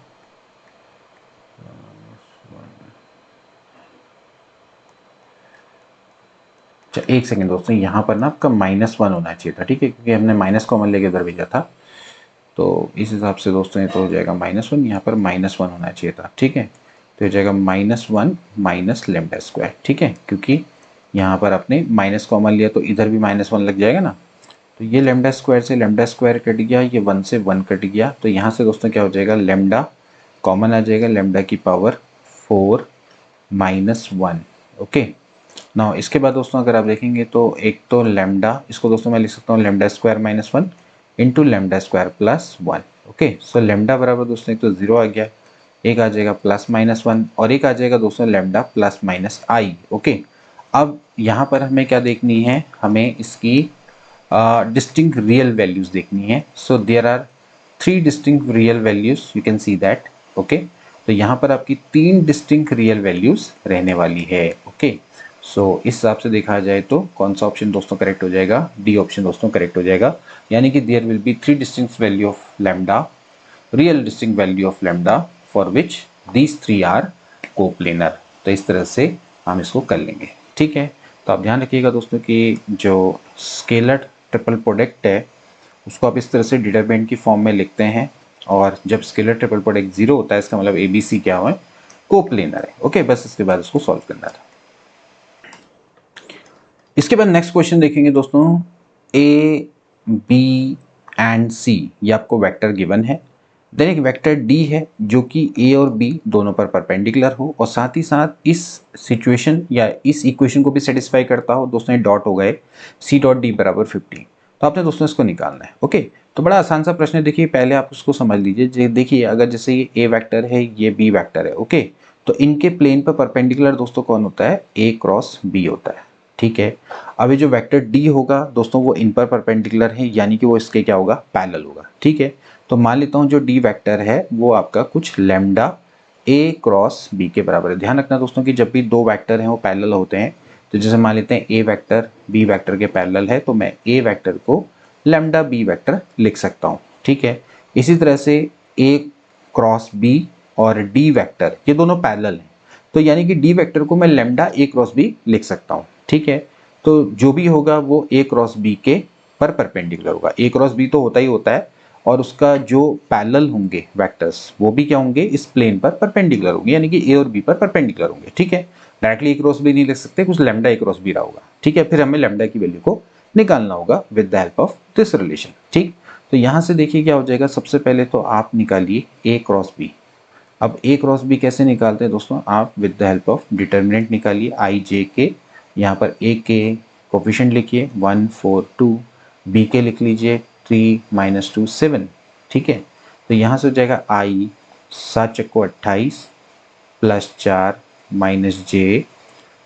अच्छा एक सेकेंड दोस्तों, यहाँ पर ना आपका -1 होना चाहिए था। ठीक है, क्योंकि हमने माइनस कॉमन लेके उधर भेजा था, तो इस हिसाब से दोस्तों ये तो हो जाएगा -1, यहाँ पर -1 होना चाहिए था। ठीक है, तो हो जाएगा -1 माइनस लेमडा स्क्वायर। ठीक है, क्योंकि यहाँ पर आपने माइनस कॉमन लिया तो इधर भी -1 लग जाएगा ना, तो ये लेमडा स्क्वायर से लेमडा स्क्वायर कट गया, ये 1 से 1 कट गया, तो यहाँ से दोस्तों क्या हो जाएगा, लेमडा कॉमन आ जाएगा, लेमडा की पावर 4 -1। ओके, नाउ इसके बाद दोस्तों अगर आप देखेंगे तो एक तो लेमडा, इसको दोस्तों मैं लिख सकता हूँ lambda square -1 into lambda square plus 1। Okay, so lambda बराबर दोस्तों एक तो 0 आ गया, एक आ जाएगा प्लस -1 और एक आ जाएगा दोस्तों लेमडा प्लस माइनस आई। ओके, अब यहाँ पर हमें क्या देखनी है, हमें इसकी डिस्टिंक्ट रियल वैल्यूज देखनी है। So there are 3 distinct real values, you can see that. Okay, तो यहाँ पर आपकी 3 डिस्टिंक्ट रियल वैल्यूज रहने वाली है। ओके, सो इस हिसाब से देखा जाए तो कौन सा ऑप्शन दोस्तों करेक्ट हो जाएगा? डी ऑप्शन दोस्तों करेक्ट हो जाएगा, यानी कि there will be 3 distinct value of lambda, real distinct value of lambda for which these 3 are coplanar. तो इस तरह से हम इसको कर लेंगे। ठीक है, तो आप ध्यान रखिएगा दोस्तों कि जो स्केलर ट्रिपल प्रोडक्ट है उसको आप इस तरह से डिटरमिनेंट की फॉर्म में लिखते हैं, और जब स्केलर ट्रिपल प्रोडक्ट 0 होता है इसका मतलब ABC क्या है? कोप्लेनर है। ओके, बस इसके बाद इसको सॉल्व करना था। इसके बाद नेक्स्ट क्वेश्चन देखेंगे दोस्तों, A, B एंड C ये आपको वेक्टर गिवन है। देन एक वेक्टर D है जो कि A और B दोनों पर परपेंडिकुलर हो और साथ ही साथ इस सिचुएशन या इस इक्वेशन को भी सेटिस्फाई करता हो। दोस्तों ये डॉट हो गए, C डॉट D बराबर 15। तो आपने दोस्तों इसको निकालना है। ओके, तो बड़ा आसान सा प्रश्न है। देखिए पहले आप उसको समझ लीजिए। देखिए अगर जैसे ये A वेक्टर है, ये B वेक्टर है। ओके, तो इनके प्लेन पर परपेंडिकुलर दोस्तों कौन होता है? A क्रॉस B होता है। ठीक है, अब ये जो वेक्टर D होगा दोस्तों वो इन पर परपेंडिकुलर है, यानी कि वो इसके क्या होगा? पैरेलल होगा। ठीक है, तो मान लेता हूँ जो D वेक्टर है वो आपका कुछ लैम्डा A क्रॉस B के बराबर है। ध्यान रखना दोस्तों कि जब भी दो वेक्टर हैं वो पैरेलल होते हैं, तो जैसे मान लेते हैं A वेक्टर B वेक्टर के पैरेलल है, तो मैं A वेक्टर को लैम्डा B वेक्टर लिख सकता हूँ। ठीक है, इसी तरह से A क्रॉस B और D वेक्टर ये दोनों पैरेलल हैं, तो यानी कि D वेक्टर को मैं लैम्डा A क्रॉस B लिख सकता हूँ। ठीक है, तो जो भी होगा वो A क्रॉस B के पर परपेंडिकुलर होगा। A क्रॉस B तो होता ही होता है, और उसका जो पैरेलल होंगे वेक्टर्स वो भी क्या होंगे? इस प्लेन पर परपेंडिकुलर होंगे, यानी कि A और B पर परपेंडिकुलर होंगे। ठीक है, डायरेक्टली A क्रॉस B नहीं लिख सकते, कुछ लैम्डा A क्रॉस B रहा होगा। ठीक है, फिर हमें लैम्डा की वैल्यू को निकालना होगा with the help of this relation. ठीक, तो यहाँ से देखिए क्या हो जाएगा। सबसे पहले तो आप निकालिए A क्रॉस B। अब A क्रॉस B कैसे निकालते हैं दोस्तों? आप with the help of determinant निकालिए I J के। यहाँ पर A के कोफिशिएंट लिखिए 1 4 2, B के लिख लीजिए 3 -2 7। ठीक है, तो यहाँ से हो जाएगा I 7 चक्को 28 प्लस 4 माइनस J,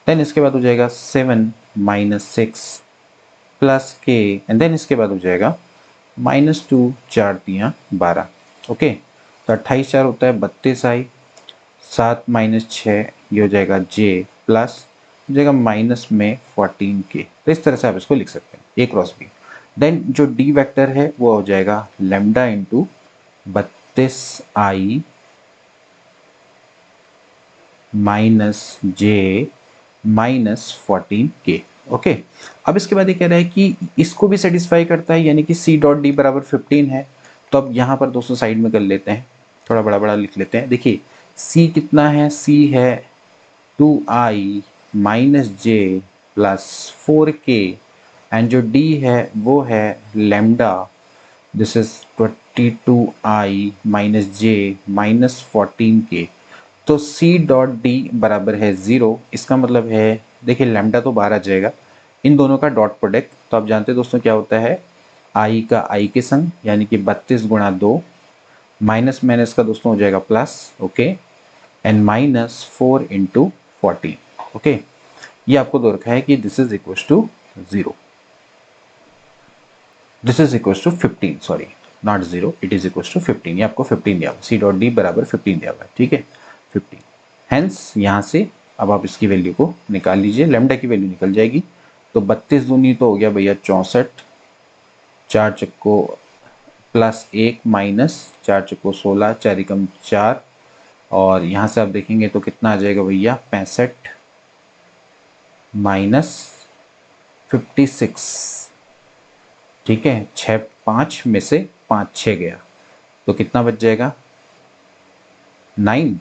देन इसके बाद हो जाएगा 7 -6 प्लस K, एंड देन इसके बाद हो जाएगा -2 4 3 12। ओके, तो 28 4 होता है 32I, 7 -6 ये हो जाएगा J, प्लस हो जाएगा माइनस में 14K। तो इस तरह से आप इसको लिख सकते हैं A क्रॉस B। देन जो D वेक्टर है वो हो जाएगा lambda into 32I minus J minus 14K। Okay, अब इसके बाद ये कह रहा है कि इसको भी सेटिस्फाई करता है, यानी कि C डॉट D बराबर 15 है। तो अब यहाँ पर दोस्तों साइड में कर लेते हैं, थोड़ा बड़ा बड़ा लिख लेते हैं। देखिए C कितना है? C है 2I minus J plus 4K, and जो D है वो है lambda, this is 22I minus J minus 14K। तो C डॉट D बराबर है 0। इसका मतलब है देखिए लैम्डा तो बाहर आ जाएगा, इन दोनों का डॉट प्रोडक्ट तो आप जानते हैं दोस्तों क्या होता है? I का I के संग, यानी कि 32 गुणा 2, माइनस माइनस का दोस्तों हो जाएगा plus. Okay, and minus 4 into 14। Okay, ये आपको दो रखा है कि this is equal to 0, this is equal to 15, sorry not 0, it is equal to 15। ये आपको 15 दिया हुआ, C डॉट D बराबर 15 दिया हुआ है। ठीक है, 15। हेंस यहाँ से अब आप इसकी वैल्यू को निकाल लीजिए, लैम्डा की वैल्यू निकल जाएगी। तो 32 दूनी तो हो गया भैया 64, 4 चक्को प्लस 1 माइनस 4 चक्को 16, 4 एकम 4, और यहाँ से आप देखेंगे तो कितना आ जाएगा भैया? 65 माइनस 56। ठीक है, 6 5 में से 5 6 गया, तो कितना बच जाएगा? 9।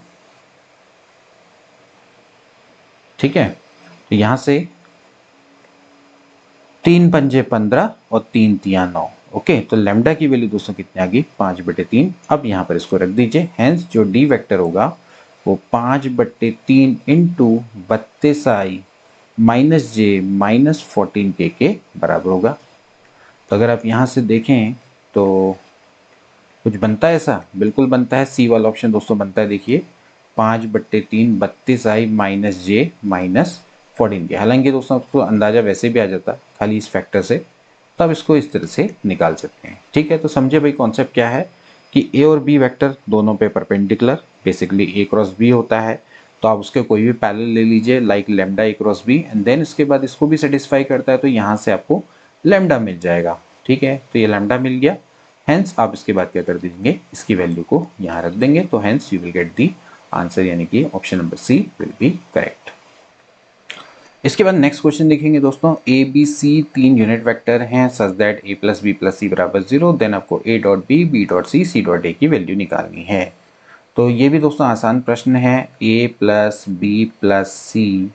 ठीक है, तो यहाँ से 3 पंजे 15 और 3 तिया 9। ओके, तो लैम्डा की वैल्यू दोस्तों कितनी आ गई? 5/3। अब यहाँ पर इसको रख दीजिए। हेंस जो D वेक्टर होगा वो 5/3 into 32I minus J minus 14K के बराबर होगा। तो अगर आप यहाँ से देखें तो कुछ बनता है ऐसा? बिल्कुल बनता है, C वाला ऑप्शन दोस्तों बनता है। देखिए 5/3 32I minus J minus 14K। हालांकि दोस्तों आपको अंदाजा वैसे भी आ जाता खाली इस फैक्टर से, तो आप इसको इस तरह से निकाल सकते हैं। ठीक है, तो समझे भाई कॉन्सेप्ट क्या है कि ए और बी वेक्टर दोनों पे परपेंडिकुलर, बेसिकली ए क्रॉस बी होता है, तो आप उसके कोई भी पैरेलल ले लीजिए like lambda A cross B, and then इसके बाद इसको भी सेटिस्फाई करता है, तो यहाँ से आपको लैम्डा मिल जाएगा। ठीक है, तो ये लैम्डा मिल गया, हेंस आप इसके बाद क्या कर दीजिए, इसकी वैल्यू को यहाँ रख देंगे, तो hence you will get the answer, यानी कि option number C will be correct. इसके बाद नेक्स्ट क्वेश्चन देखेंगे दोस्तों, ए बी सी तीन यूनिट वेक्टर हैं such that A plus B plus C बराबर 0, देन आपको A dot B, B dot C, C dot A की वैल्यू निकालनी है। तो ये भी दोस्तों आसान प्रश्न है, ए प्लस बी प्लस सी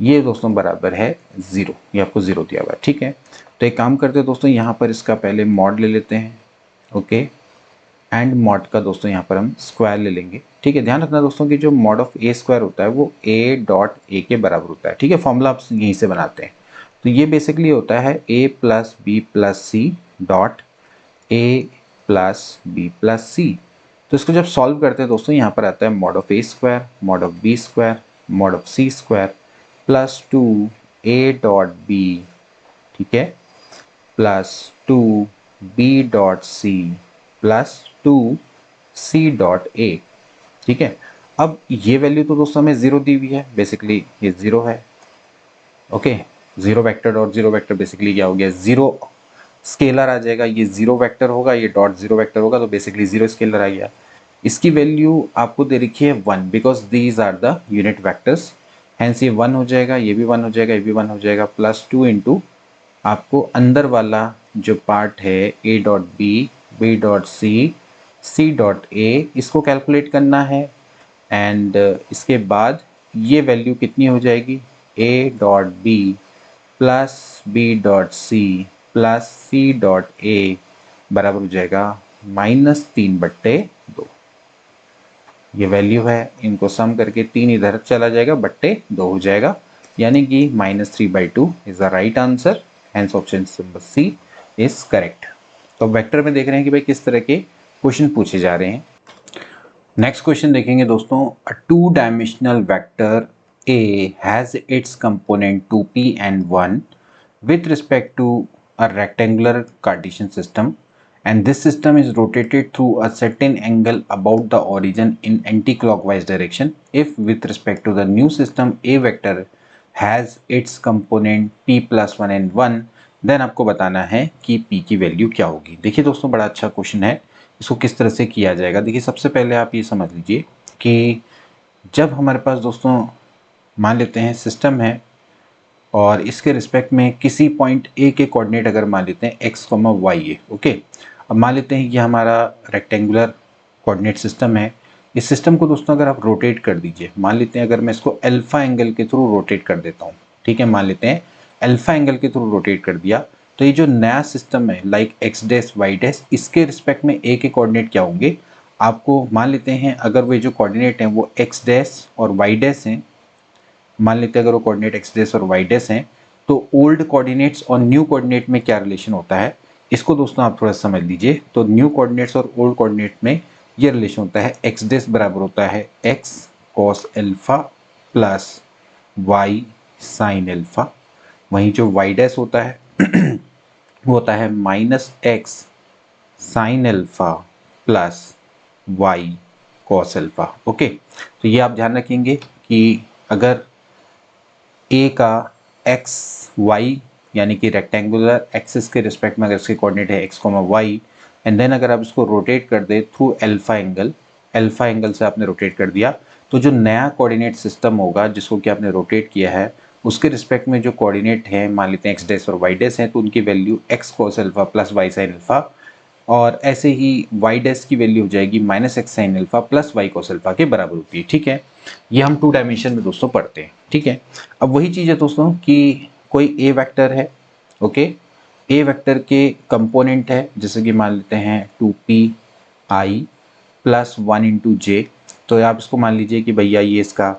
ये दोस्तों बराबर है 0, ये आपको 0 दिया हुआ है। ठीक है, तो एक काम करते हैं दोस्तों, यहाँ पर इसका पहले मॉड ले लेते हैं, ओके, एंड मॉड का दोस्तों यहाँ पर हम स्क्वायर ले लेंगे। ठीक है, ध्यान रखना दोस्तों कि जो मॉड ऑफ ए स्क्वायर होता है वो ए डॉट ए के बराबर होता है। ठीक है, फॉर्मूला आप यहीं से बनाते हैं, तो ये बेसिकली होता है A plus B plus C dot A plus B plus C. तो इसको जब सॉल्व करते हैं दोस्तों, यहाँ पर आता है mod of A square, mod of B square, mod of C square plus 2 A dot B, ठीक है, plus 2 B dot C plus 2 C dot A. ठीक है, अब ये वैल्यू तो दोस्तों हमें 0 दी हुई है, बेसिकली ये 0 है। Okay, 0 vector dot 0 vector basically क्या हो गया, 0 स्केलर आ जाएगा, ये 0 वेक्टर होगा, ये डॉट 0 वेक्टर होगा, तो बेसिकली 0 स्केलर आ गया। इसकी वैल्यू आपको दे रखी है 1, because these are the unit vectors, hence ये 1 हो जाएगा, ये भी 1 हो जाएगा, ये भी 1 हो जाएगा, प्लस 2 इंटू आपको अंदर वाला जो पार्ट है A dot B, B dot C, C dot A, इसको कैलकुलेट करना है, एंड इसके बाद ये वैल्यू कितनी हो जाएगी, A dot B plus B dot C plus C dot A बराबर हो जाएगा -3/2। ये वैल्यू है, इनको सम करके 3 इधर चला जाएगा, बट्टे 2 हो जाएगा, यानी कि -3/2 is the right answer, hence option number C is correct. तो वेक्टर में देख रहे हैं कि भाई किस तरह के क्वेश्चन पूछे जा रहे हैं। नेक्स्ट क्वेश्चन देखेंगे दोस्तों, अ 2 dimensional vector A has its component 2p and 1 with respect to a rectangular Cartesian system, and this system is rotated through a certain angle about the origin in anti-clockwise direction. If with respect to the new system A vector has its component p plus 1 and 1, then आपको बताना है कि p की value क्या होगी। देखिए दोस्तों, बड़ा अच्छा क्वेश्चन है, इसको किस तरह से किया जाएगा। देखिए सबसे पहले आप ये समझ लीजिए कि जब हमारे पास दोस्तों मान लेते हैं सिस्टम है, और इसके रिस्पेक्ट में किसी पॉइंट ए के कोऑर्डिनेट अगर मान लेते हैं x, y है, ओके। अब मान लेते हैं ये हमारा रेक्टेंगुलर कोऑर्डिनेट सिस्टम है। इस सिस्टम को दोस्तों अगर आप रोटेट कर दीजिए, मान लेते हैं अगर मैं इसको अल्फा एंगल के थ्रू रोटेट कर देता हूँ, ठीक है, मान लेते हैं अल्फा एंगल के थ्रू रोटेट कर दिया, तो ये जो नया सिस्टम है like X dash Y dash, इसके रिस्पेक्ट में ए के कोऑर्डिनेट क्या होंगे, आपको मान लेते हैं अगर वे जो कोऑर्डिनेट हैं वो एक्स डैश और वाई डैश हैं, मान लेते हैं अगर वो कोऑर्डिनेट एक्स डैश और वाई डैश हैं, तो ओल्ड कोऑर्डिनेट्स और न्यू कोऑर्डिनेट में क्या रिलेशन होता है, इसको दोस्तों आप थोड़ा समझ लीजिए। तो न्यू कोऑर्डिनेट्स और ओल्ड कोऑर्डिनेट में ये रिलेशन होता है, एक्स डैश बराबर होता है X cos alpha plus Y sine alpha, वहीं जो वाई डैश होता है वो होता है -x sine alpha plus Y cos alpha. Okay, तो ये आप ध्यान रखेंगे कि अगर ए का एक्स वाई यानी कि रेक्टेंगुलर एक्सिस के रिस्पेक्ट में अगर इसके कोऑर्डिनेट है x, y, एंड देन अगर आप इसको रोटेट कर दे थ्रू अल्फा एंगल से आपने रोटेट कर दिया, तो जो नया कोऑर्डिनेट सिस्टम होगा जिसको कि आपने रोटेट किया है उसके रिस्पेक्ट में जो कोऑर्डिनेट है मान लेते हैं एक्स डैश और वाई डैश हैं, तो उनकी value X cos alpha plus Y sine alpha, और ऐसे ही वाई डैश की वैल्यू हो जाएगी -x sine alpha plus Y cos alpha के बराबर होती है। ठीक है, ये हम 2 डायमेंशन में दोस्तों पढ़ते हैं। ठीक है, अब वही चीज़ है दोस्तों कि कोई ए वेक्टर है, ओके, ए वेक्टर के कंपोनेंट है, जैसे कि मान लेते हैं 2p प्लस 1 इंटू जे, तो आप इसको मान लीजिए कि भैया ये इसका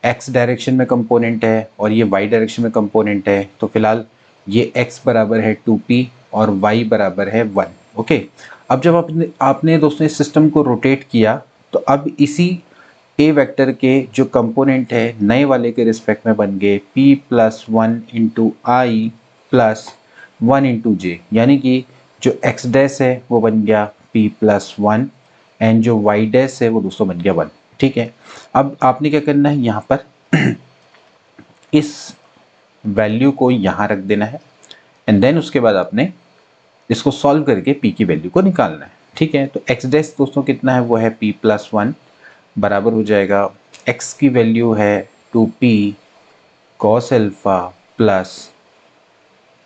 x डायरेक्शन में कंपोनेंट है और ये y डायरेक्शन में कंपोनेंट है, तो फिलहाल ये x बराबर है 2p और y बराबर है 1। ओके, अब जब आपने दोस्तों इस सिस्टम को रोटेट किया, तो अब इसी ए वेक्टर के जो कंपोनेंट है नए वाले के रिस्पेक्ट में बन गए p प्लस 1 इंटू आई प्लस 1 इंटू जे, यानी कि जो x डैश है वो बन गया p+1 एंड जो y डैश है वो दोस्तों बन गया 1। ठीक है, अब आपने क्या करना है, यहाँ पर इस वैल्यू को यहाँ रख देना है एंड देन उसके बाद आपने इसको सॉल्व करके p की वैल्यू को निकालना है। ठीक है, तो x डैश दोस्तों कितना है, वो है p+1 बराबर हो जाएगा, x की वैल्यू है 2p cos अल्फा प्लस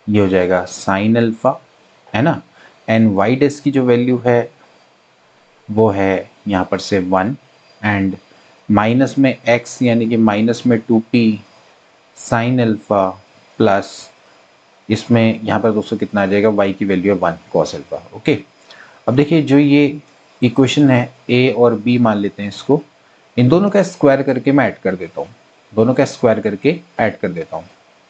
ये हो जाएगा sin अल्फा, है ना, एंड y डैश की जो वैल्यू है वो है यहाँ पर से 1 एंड माइनस में x यानी कि माइनस में 2p sin अल्फा प्लस इसमें यहाँ पर दोस्तों कितना आ जाएगा, y की वैल्यू है 1 cos अल्फा। ओके, अब देखिए जो ये इक्वेशन है a और b मान लेते हैं इसको, इन दोनों का स्क्वायर करके मैं ऐड कर देता हूँ, दोनों का स्क्वायर करके ऐड कर देता हूँ।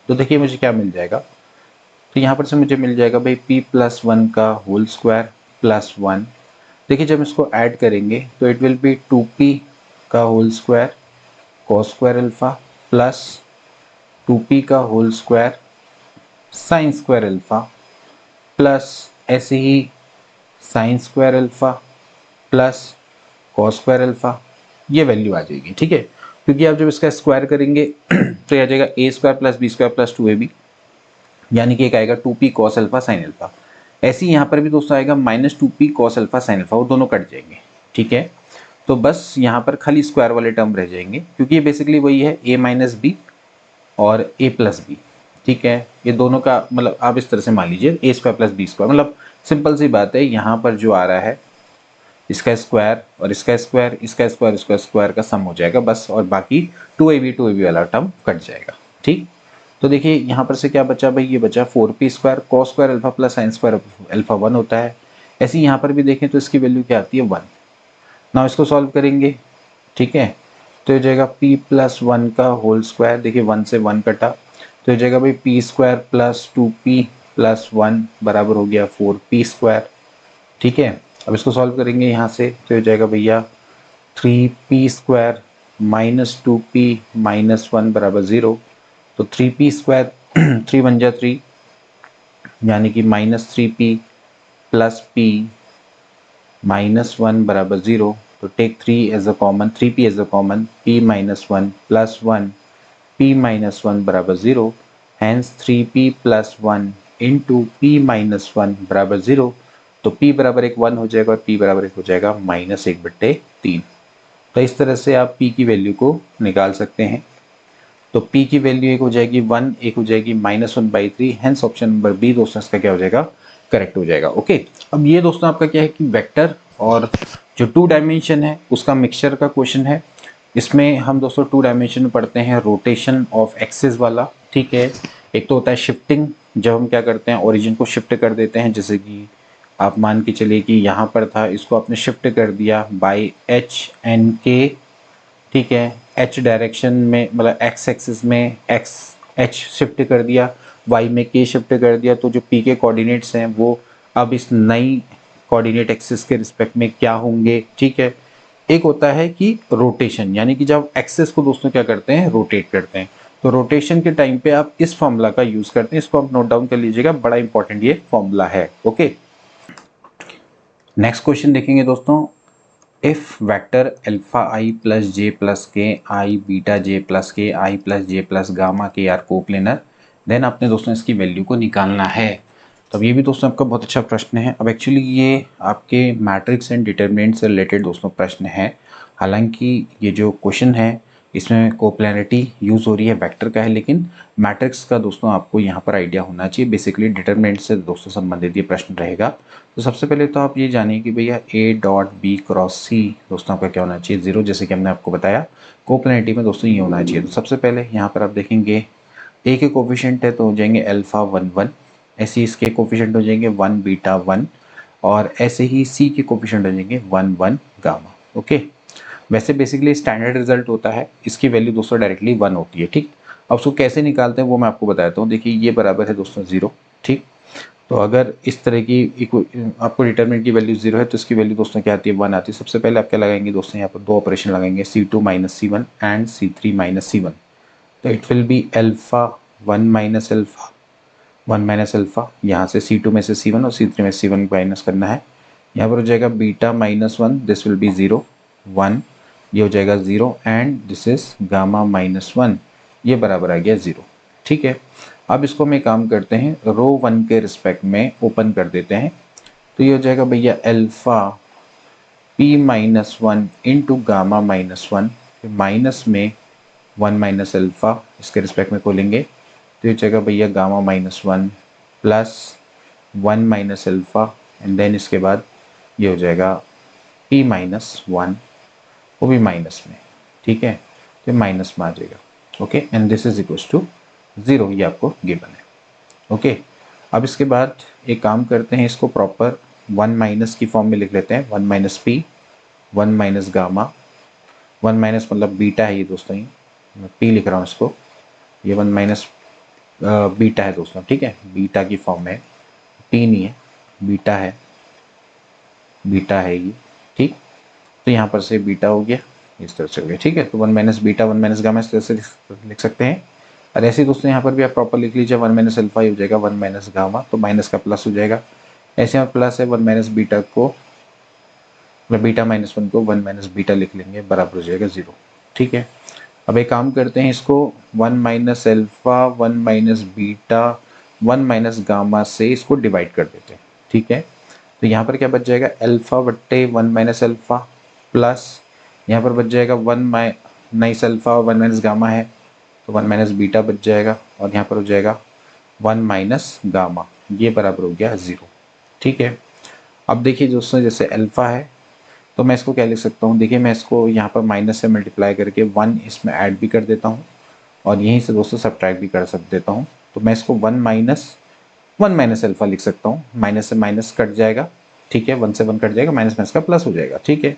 तो देखिए मुझे क्या मिल जाएगा, तो यहाँ पर से मुझे मिल जाएगा भाई p+1 का होल स्क्वायर प्लस 1। देखिए जब इसको ऐड करेंगे तो इट विल बी 2p का whole square cos square alpha plus 2p का whole square sin square alpha plus ऐसे ही sin square alpha plus cos square alpha, ये वैल्यू आ जाएगी। ठीक है, क्योंकि आप जब इसका स्क्वायर करेंगे तो ये आ जाएगा a square plus b square plus 2ab, यानी कि एक आएगा 2p cos alpha sin alpha. ऐसे ही यहाँ पर भी दोस्तों आएगा -2p cos alpha sin alpha, वो दोनों कट जाएंगे। ठीक है, तो बस यहाँ पर खाली स्क्वायर वाले टर्म रह जाएंगे, क्योंकि ये बेसिकली वही है a माइनस बी और a प्लस बी। ठीक है, ये दोनों का मतलब आप इस तरह से मान लीजिए a square plus B square, मतलब सिंपल सी बात है, यहाँ पर जो आ रहा है इसका स्क्वायर और इसका स्क्वायर, इसका स्क्वायर इसका स्क्वायर का सम हो जाएगा बस, और बाकी 2ab वाला टर्म कट जाएगा। ठीक, तो देखिए यहाँ पर से क्या बचा भाई, ये बचा 4p square cos square alpha plus sin square alpha 1 होता है। ऐसे ही यहाँ पर भी देखें तो इसकी वैल्यू क्या आती है 1। ना इसको सॉल्व करेंगे, ठीक है, तो ये जाएगा p+1 का होल स्क्वायर, देखिए 1 से 1 कटा, तो ये जाएगा भाई p square plus 2p plus 1 बराबर हो गया 4p स्क्वायर। ठीक है, अब इसको सॉल्व करेंगे यहाँ से, तो ये जाएगा भैया 3p square minus 2p minus 1 बराबर 0, तो 3p स्क्वायर 3 बन जा 3, यानी कि -3p प्लस p माइनस 1 बराबर 0, तो take 3 as a common, 3p as a common, p minus 1 plus 1 p minus 1 बराबर 0, hence 3p plus 1 into p minus 1 बराबर 0, तो p बराबर 1 हो जाएगा और p बराबर 1 हो जाएगा -1/3। तो इस तरह से आप p की वैल्यू को निकाल सकते हैं। तो p की वैल्यू एक हो जाएगी 1, एक हो जाएगी -1/3, हैंस ऑप्शन नंबर बी दोस्तों इसका क्या हो जाएगा, करेक्ट हो जाएगा। ओके, अब ये दोस्तों आपका क्या है कि वेक्टर और जो 2 डायमेंशन है उसका मिक्सचर का क्वेश्चन है। इसमें हम दोस्तों 2 डायमेंशन में पढ़ते हैं रोटेशन ऑफ एक्सिस वाला। ठीक है, एक तो होता है शिफ्टिंग, जब हम क्या करते हैं ओरिजिन को शिफ्ट कर देते हैं, जैसे कि आप मान के चलिए कि यहाँ पर था, इसको आपने शिफ्ट कर दिया बाई h/k। ठीक है, h डायरेक्शन में मतलब x एक्सिस में h शिफ्ट कर दिया, y में k शिफ्ट कर दिया, तो जो p के कोऑर्डिनेट्स हैं वो अब इस नई कोऑर्डिनेट एक्सिस के रिस्पेक्ट में क्या होंगे। ठीक है, एक होता है कि रोटेशन, यानी कि जब एक्सिस को दोस्तों क्या करते हैं, रोटेट करते हैं, तो रोटेशन के टाइम पे आप इस फॉर्मूला का यूज करते हैं, इसको आप नोट डाउन कर लीजिएगा, बड़ा इंपॉर्टेंट ये फॉर्मूला है। ओके, नेक्स्ट क्वेश्चन देखेंगे दोस्तों, if vector alpha I plus J plus के आई बीटा जे प्लस के आई प्लस जे प्लस गामा के आर कोप्लेनर, देन आपने दोस्तों इसकी वैल्यू को निकालना है। तो अब ये भी दोस्तों आपका बहुत अच्छा प्रश्न है। अब एक्चुअली ये आपके मैट्रिक्स एंड डिटरमिनेंट से रिलेटेड दोस्तों प्रश्न है। हालांकि ये जो क्वेश्चन है इसमें कोप्लेनिटी यूज़ हो रही है, वेक्टर का है, लेकिन मैट्रिक्स का दोस्तों आपको यहाँ पर आइडिया होना चाहिए। बेसिकली डिटरमिनेंट से दोस्तों संबंधित ये प्रश्न रहेगा। तो सबसे पहले तो आप ये जानिए कि भैया a डॉट बी क्रॉस सी दोस्तों आपका क्या होना चाहिए, 0, जैसे कि हमने आपको बताया कोप्लेनिटी में दोस्तों ये होना चाहिए। तो सबसे पहले यहाँ पर आप देखेंगे a के कोफिशिएंट है तो हो जाएंगे अल्फा 1 1, ऐसे ही इसके कोफिशिएंट हो जाएंगे 1 बीटा 1, और ऐसे ही c के कोफिशिएंट हो जाएंगे 1 1 गामा। ओके, वैसे बेसिकली स्टैंडर्ड रिजल्ट होता है, इसकी वैल्यू दोस्तों डायरेक्टली 1 होती है। ठीक, अब उसको कैसे निकालते हैं वो मैं आपको बताता हूँ। देखिए ये बराबर है दोस्तों 0। ठीक, तो अगर इस तरह की आपको डिटरमिनेंट की वैल्यू 0 है तो इसकी वैल्यू दोस्तों क्या आती है, 1 आती है। सबसे पहले आप क्या लगाएंगे दोस्तों, यहाँ पर 2 ऑपरेशन लगाएंगे, c2 minus c1 and c3 minus c1, तो it will be alpha 1 minus alpha 1 minus alpha, यहाँ से c2 में से c1 और c3 में c1 माइनस करना है, यहाँ पर हो जाएगा बीटा -1, दिस विल बी 0 1, ये हो जाएगा 0 एंड दिस इज गामा -1, ये बराबर आ गया 0। ठीक है, अब इसको मैं काम करते हैं रो 1 के रिस्पेक्ट में ओपन कर देते हैं। तो ये हो जाएगा भैया अल्फा p-1 इंटू गामा -1, फिर माइनस में 1 माइनस अल्फा इसके रिस्पेक्ट में खोलेंगे तो ये हो जाएगा भैया gamma -1 plus 1 minus alpha and then इसके बाद ये हो जाएगा p-1, वो भी माइनस में। ठीक है, तो माइनस में आ जाएगा। Okay, and this is equal to 0, ये आपको गिवन है। ओके, अब इसके बाद एक काम करते हैं, इसको प्रॉपर 1 माइनस की फॉर्म में लिख लेते हैं। 1 minus P, 1 minus gamma, 1 minus मतलब बीटा है ये दोस्तों, ये मैं पी लिख रहा हूँ इसको, ये 1 माइनस बीटा है दोस्तों। ठीक है, बीटा की फॉर्म में, पी नहीं है, बीटा है, बीटा है ये। ठीक, तो यहाँ पर से बीटा हो गया, इस तरह से हो गया। ठीक है, तो 1 माइनस बीटा 1 माइनस गामा इस तरह से लिख सकते हैं। और ऐसे ही दोस्तों यहाँ पर भी आप प्रॉपर लिख लीजिए, 1 माइनस अल्फा हो जाएगा 1 माइनस गामा, तो माइनस का प्लस हो जाएगा। ऐसे यहाँ प्लस है 1 माइनस बीटा को, मतलब बीटा -1 को 1 माइनस बीटा लिख लेंगे, बराबर हो जाएगा 0। ठीक है, अब एक काम करते हैं, इसको 1 minus alpha 1 minus beta 1 minus gamma से इसको डिवाइड कर देते हैं। ठीक है, तो यहाँ पर क्या बच जाएगा, अल्फा बट्टे 1 माइनस अल्फा प्लस यहाँ पर बच जाएगा 1 माइनस अल्फा 1 माइनस गामा है तो 1 माइनस बीटा बच जाएगा, और यहाँ पर हो जाएगा 1 माइनस गामा, ये बराबर हो गया 0। ठीक है, अब देखिए दोस्तों, जैसे अल्फा है तो मैं इसको क्या लिख सकता हूँ, देखिए मैं इसको यहाँ पर माइनस से मल्टीप्लाई करके 1 इसमें ऐड भी कर देता हूँ और यहीं से दोस्तों सब्ट्रैक्ट भी कर देता हूँ। तो मैं इसको 1 माइनस अल्फा लिख सकता हूँ, माइनस से माइनस कट जाएगा। ठीक है, 1 से 1 कट जाएगा, माइनस माइनस का प्लस हो जाएगा। ठीक है,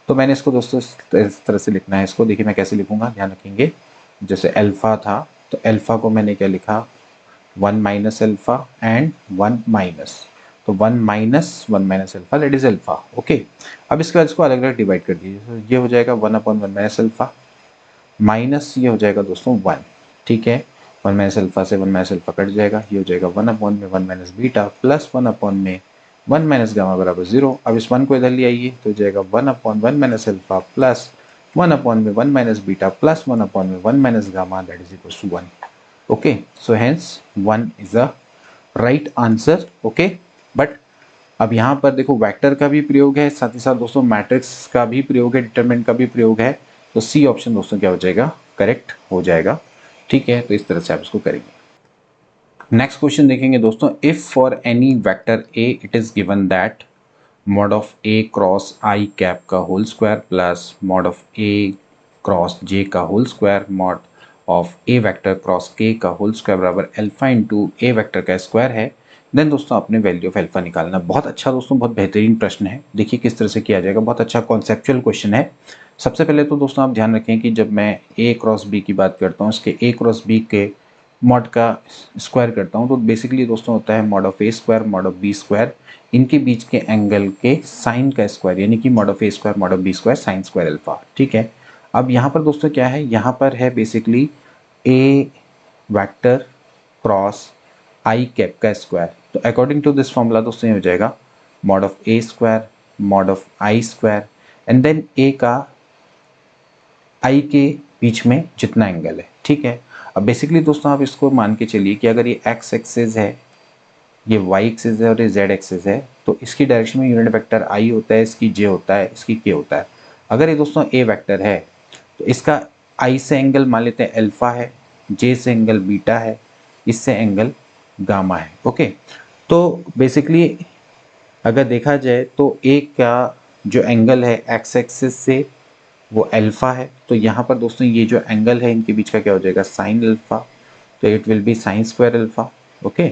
तो मैंने इसको दोस्तों इस तरह से लिखना है इसको। देखिए मैं कैसे लिखूंगा, ध्यान रखेंगे। जैसे अल्फा था तो अल्फा को मैंने क्या लिखा, 1 माइनस अल्फा एंड 1 माइनस, तो 1 minus alpha that is alpha. Okay, अब इसके बाद इसको अलग अलग डिवाइड कर दीजिए, तो ये हो जाएगा 1/1 माइनस अल्फा माइनस ये हो जाएगा दोस्तों 1। ठीक है, 1 माइनस अल्फा से 1 माइनस अल्फा कट जाएगा, ये हो जाएगा 1/1 में 1 माइनस बीटा प्लस 1/1 में 1 माइनस गामा बराबर 0। अब इस 1 को इधर ले आइए तो हो जाएगा 1/1 माइनस अल्फा प्लस 1/1 में 1 माइनस बीटा प्लस 1/1 में 1 minus gamma that is equal to 1। Okay, so hence 1 is a right answer. Okay, but अब यहाँ पर देखो वेक्टर का भी प्रयोग है, साथ ही साथ दोस्तों मैट्रिक्स का भी प्रयोग है, डिटरमिनेंट का भी प्रयोग है, तो सी ऑप्शन दोस्तों क्या हो जाएगा, करेक्ट हो जाएगा। ठीक है, तो इस तरह से आप इसको करेंगे। नेक्स्ट क्वेश्चन देखेंगे दोस्तों, if for any vector A it is given that mod of A cross I cap का whole square plus mod of A cross J का whole square mod of A vector cross K का whole square बराबर alpha into A vector का square है, then दोस्तों अपने value of alpha निकालना। बहुत अच्छा दोस्तों, बहुत बेहतरीन प्रश्न है। देखिए किस तरह से किया जाएगा, बहुत अच्छा कॉन्सेप्चुअल क्वेश्चन है। सबसे पहले तो दोस्तों आप ध्यान रखें कि जब मैं ए क्रॉस बी की बात करता हूँ, इसके ए क्रॉस बी के मॉड का स्क्वायर करता हूँ, तो बेसिकली दोस्तों होता है mod of A square mod of B square, इनके बीच के एंगल के साइन का स्क्वायर, यानी कि mod of A square mod of B square sine square alpha. ठीक है, अब यहाँ पर दोस्तों क्या है, यहाँ पर है basically A vector cross I cap का स्क्वायर। तो अकॉर्डिंग टू दिस फॉर्मूला दोस्तों ये हो जाएगा mod of A square mod of I square and then A का आई के बीच में जितना एंगल है। ठीक है, अब बेसिकली दोस्तों आप इसको मान के चलिए कि अगर ये एक्स एक्सिस है, ये वाई एक्सिस है और ये जेड एक्सिस है, तो इसकी डायरेक्शन में यूनिट वेक्टर आई होता है, इसकी जे होता है, इसकी के होता है। अगर ये दोस्तों ए वेक्टर है तो इसका आई से एंगल मान लेते हैं अल्फा है, जे से एंगल बीटा है, इससे एंगल गामा है। ओके, तो बेसिकली अगर देखा जाए तो ए का जो एंगल है एक्स एक्सिस से वो अल्फा है, तो यहाँ पर दोस्तों ये जो एंगल है इनके बीच का क्या हो जाएगा, साइन अल्फा, तो it will be sine square alpha. Okay,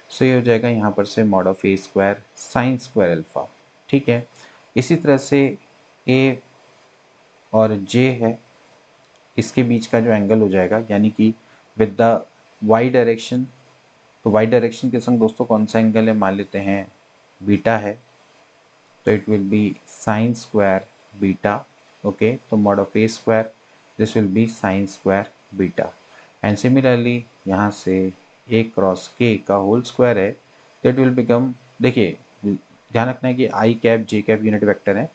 so ये हो जाएगा यहाँ पर से mod of A square sine square alpha. ठीक है, इसी तरह से ए और जे है, इसके बीच का जो एंगल हो जाएगा, यानी कि विद द वाई डायरेक्शन, तो वाई डायरेक्शन के संग दोस्तों कौन सा एंगल है, मान लेते हैं बीटा है, तो it will be sine square beta. Okay, तो mod of A square this will be sine square beta and similarly यहाँ से ए क्रॉस के का होल स्क्वायर है, तो इट विल बिकम, देखिए ध्यान रखना है कि आई कैप जे कैप यूनिट वेक्टर है,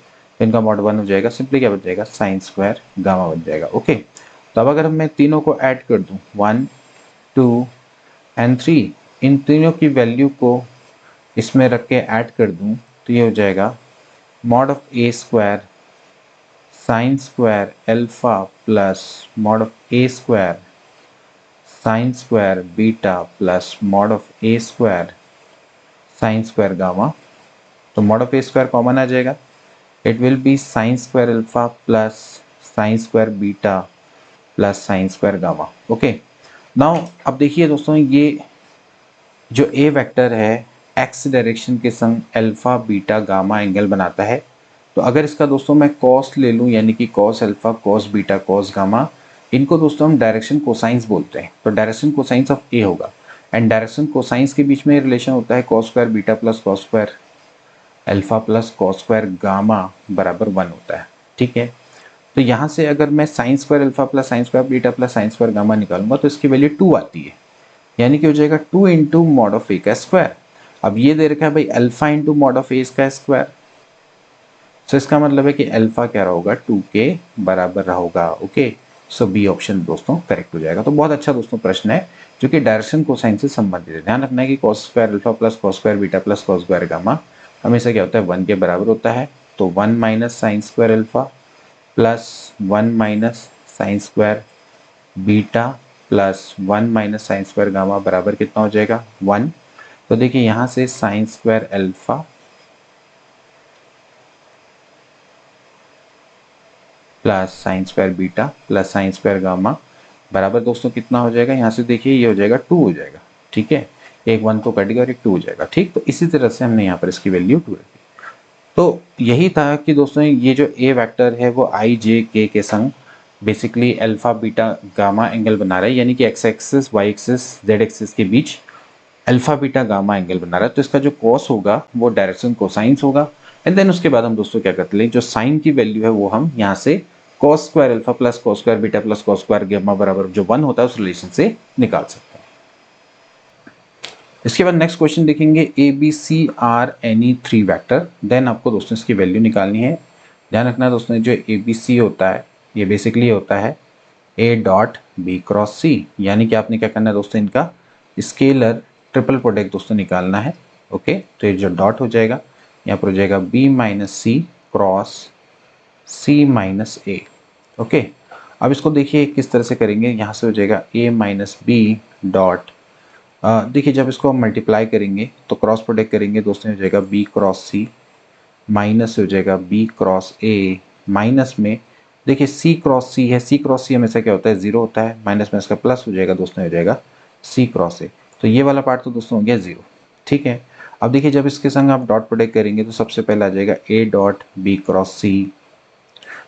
तो इनका मॉड 1 हो जाएगा, सिंपली क्या बन जाएगा साइन स्क्वायर गामा बन जाएगा। ओके, तो अब अगर मैं तीनों को ऐड कर दूं 1 2 एंड 3, इन तीनों की वैल्यू को इसमें रख के ऐड कर दूं तो ये हो जाएगा mod of A square sine square alpha plus mod of A square sine square beta plus mod of A square sine square gamma. तो mod of A square common आ जाएगा, it will be sine square alpha plus sine square beta plus sine square gamma. Okay, now अब देखिए दोस्तों, ये जो A vector है X direction के संग अल्फा बीटा गामा एंगल बनाता है। तो अगर इसका दोस्तों मैं कॉस ले लूँ, यानी कि cos alpha cos beta cos gamma, इनको दोस्तों हम डायरेक्शन कोसाइंस बोलते हैं। तो डायरेक्शन कोसाइंस ऑफ ए होगा, एंड डायरेक्शन कोसाइंस के बीच में रिलेशन होता है cos square beta plus cos square alpha plus cos square gamma बराबर 1 होता है। ठीक है, तो यहाँ से अगर मैं sign square alpha plus sine square beta plus sine square gamma निकालूंगा तो इसकी वैल्यू 2 आती है, यानी कि हो जाएगा 2 इंटू मॉड ऑफ ए का स्क्वायर। अब ये दे रखा है भाई अल्फा इंटू मॉड ऑफ ए का स्क्वायर, सो इसका मतलब है कि अल्फा क्या होगा 2 के बराबर होगा। ओके, सो बी ऑप्शन दोस्तों करेक्ट हो जाएगा। तो बहुत अच्छा दोस्तों प्रश्न है जो कि डायरेक्शन कोसाइन से संबंधित है। ध्यान रखना है कि cos square alpha plus cos square beta plus cos square gamma हमेशा क्या होता है 1 के बराबर होता है। तो 1 minus sign square alpha plus 1 minus sign square beta plus 1 minus sign square gamma बराबर कितना हो जाएगा 1। तो देखिए यहाँ से sign square alpha plus sine square beta plus sine square gamma बराबर दोस्तों कितना हो जाएगा, यहाँ से देखिए ये हो जाएगा 2 हो जाएगा। ठीक है, एक 1 को कट गया और एक 2 हो जाएगा। ठीक, तो इसी तरह से हमने यहाँ पर इसकी वैल्यू 2 रखी। तो यही था कि दोस्तों ये जो ए वेक्टर है वो आई जे के संग basically alpha beta gamma angle बना रहा है, यानी कि X axis Y axis Z axis के बीच अल्फा बीटा गामा एंगल बना रहा है। तो इसका जो कॉस होगा वो डायरेक्शन कोसाइंस होगा, एंड देन उसके बाद हम दोस्तों क्या करते हैं, जो साइन की वैल्यू है वो हम यहाँ से cos square alpha plus cos square beta plus cos square gamma बराबर जो 1 होता है उस रिलेशन से निकाल सकते हैं। इसके बाद नेक्स्ट क्वेश्चन देखेंगे, A B C are any 3 vector, then आपको दोस्तों इसकी वैल्यू निकालनी है। ध्यान रखना है दोस्तों, जो ए बी सी होता है ये बेसिकली होता है A dot B cross C, यानी कि आपने क्या करना है दोस्तों, इनका स्केलर ट्रिपल प्रोडक्ट दोस्तों निकालना है। ओके, तो ये जो डॉट हो जाएगा यहाँ पर हो जाएगा बी माइनस सी क्रॉस सी माइनस ए। ओके, अब इसको देखिए किस तरह से करेंगे, यहाँ से हो जाएगा ए माइनस बी डॉट, देखिए जब इसको हम मल्टीप्लाई करेंगे तो क्रॉस प्रोडक्ट करेंगे दोस्तों, हो जाएगा बी क्रॉस सी माइनस हो जाएगा बी क्रॉस ए, माइनस में देखिए सी क्रॉस सी है, सी क्रॉस सी हमेशा क्या होता है 0 होता है, माइनस में इसका प्लस हो जाएगा दोस्तों, हो जाएगा सी क्रॉस ए। तो ये वाला पार्ट तो दोस्तों हो गया 0। ठीक है, अब देखिए जब इसके संग आप डॉट प्रोडक्ट करेंगे तो सबसे पहले आ जाएगा A dot B cross C.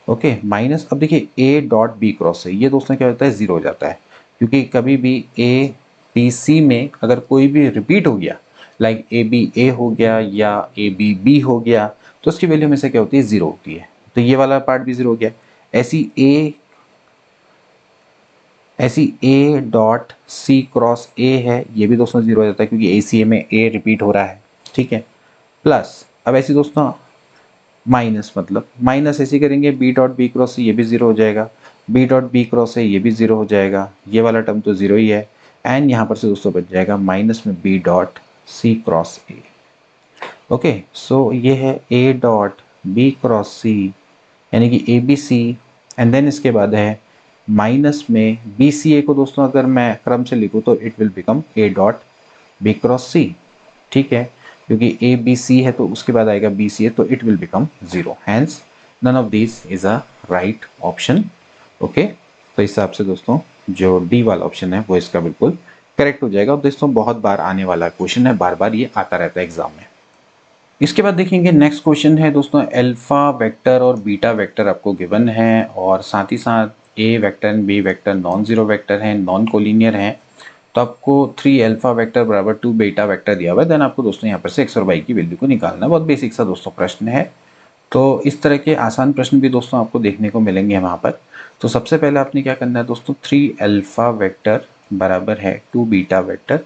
Okay, minus, अब देखिए A dot B cross C, ये दोस्तों क्या होता है 0 हो जाता है, क्योंकि कभी भी ए बी सी में अगर कोई भी रिपीट हो गया, लाइक ए बी ए हो गया या ए बी बी हो गया, तो उसकी वैल्यू हमेशा क्या होती है 0 होती है। तो ये वाला पार्ट भी 0 हो गया। ऐसी ए डॉट सी क्रॉस ए है, ये भी दोस्तों 0 हो जाता है क्योंकि ए सी ए में ए रिपीट हो रहा है। ठीक है, प्लस अब ऐसी दोस्तों माइनस, मतलब माइनस ऐसे करेंगे बी डॉट बी क्रॉस ये भी 0 हो जाएगा, बी डॉट बी क्रॉस है ये भी 0 हो जाएगा, ये वाला टर्म तो 0 ही है, एंड यहाँ पर से दोस्तों बच जाएगा माइनस में B dot C cross A. Okay, so ये है A dot B cross C, यानी कि A B C, and then इसके बाद है माइनस में बी सी ए को दोस्तों अगर मैं क्रम से लिखूँ तो it will become A dot B cross C. ठीक है, क्योंकि ए बी सी है तो उसके बाद आएगा बी सी ए, तो it will become 0, hence none of this is a right option. Okay, तो इस हिसाब से दोस्तों जो डी वाला ऑप्शन है वो इसका बिल्कुल करेक्ट हो जाएगा। और दोस्तों बहुत बार आने वाला क्वेश्चन है, बार बार ये आता रहता है एग्जाम में। इसके बाद देखेंगे नेक्स्ट क्वेश्चन है दोस्तों, अल्फा वेक्टर और बीटा वेक्टर आपको गिवन है, और साथ ही साथ A vector and B vector non zero vector हैं, नॉन कोलिनियर हैं। तो आपको 3 अल्फा वेक्टर बराबर 2 बीटा वेक्टर दिया हुआ है, देन आपको दोस्तों यहाँ पर से एक्स और वाई की वैल्यू को निकालना है। बहुत बेसिक सा दोस्तों प्रश्न है, तो इस तरह के आसान प्रश्न भी दोस्तों आपको देखने को मिलेंगे वहाँ पर। तो सबसे पहले आपने क्या करना है दोस्तों, 3 अल्फा वेक्टर बराबर है 2 बीटा वेक्टर।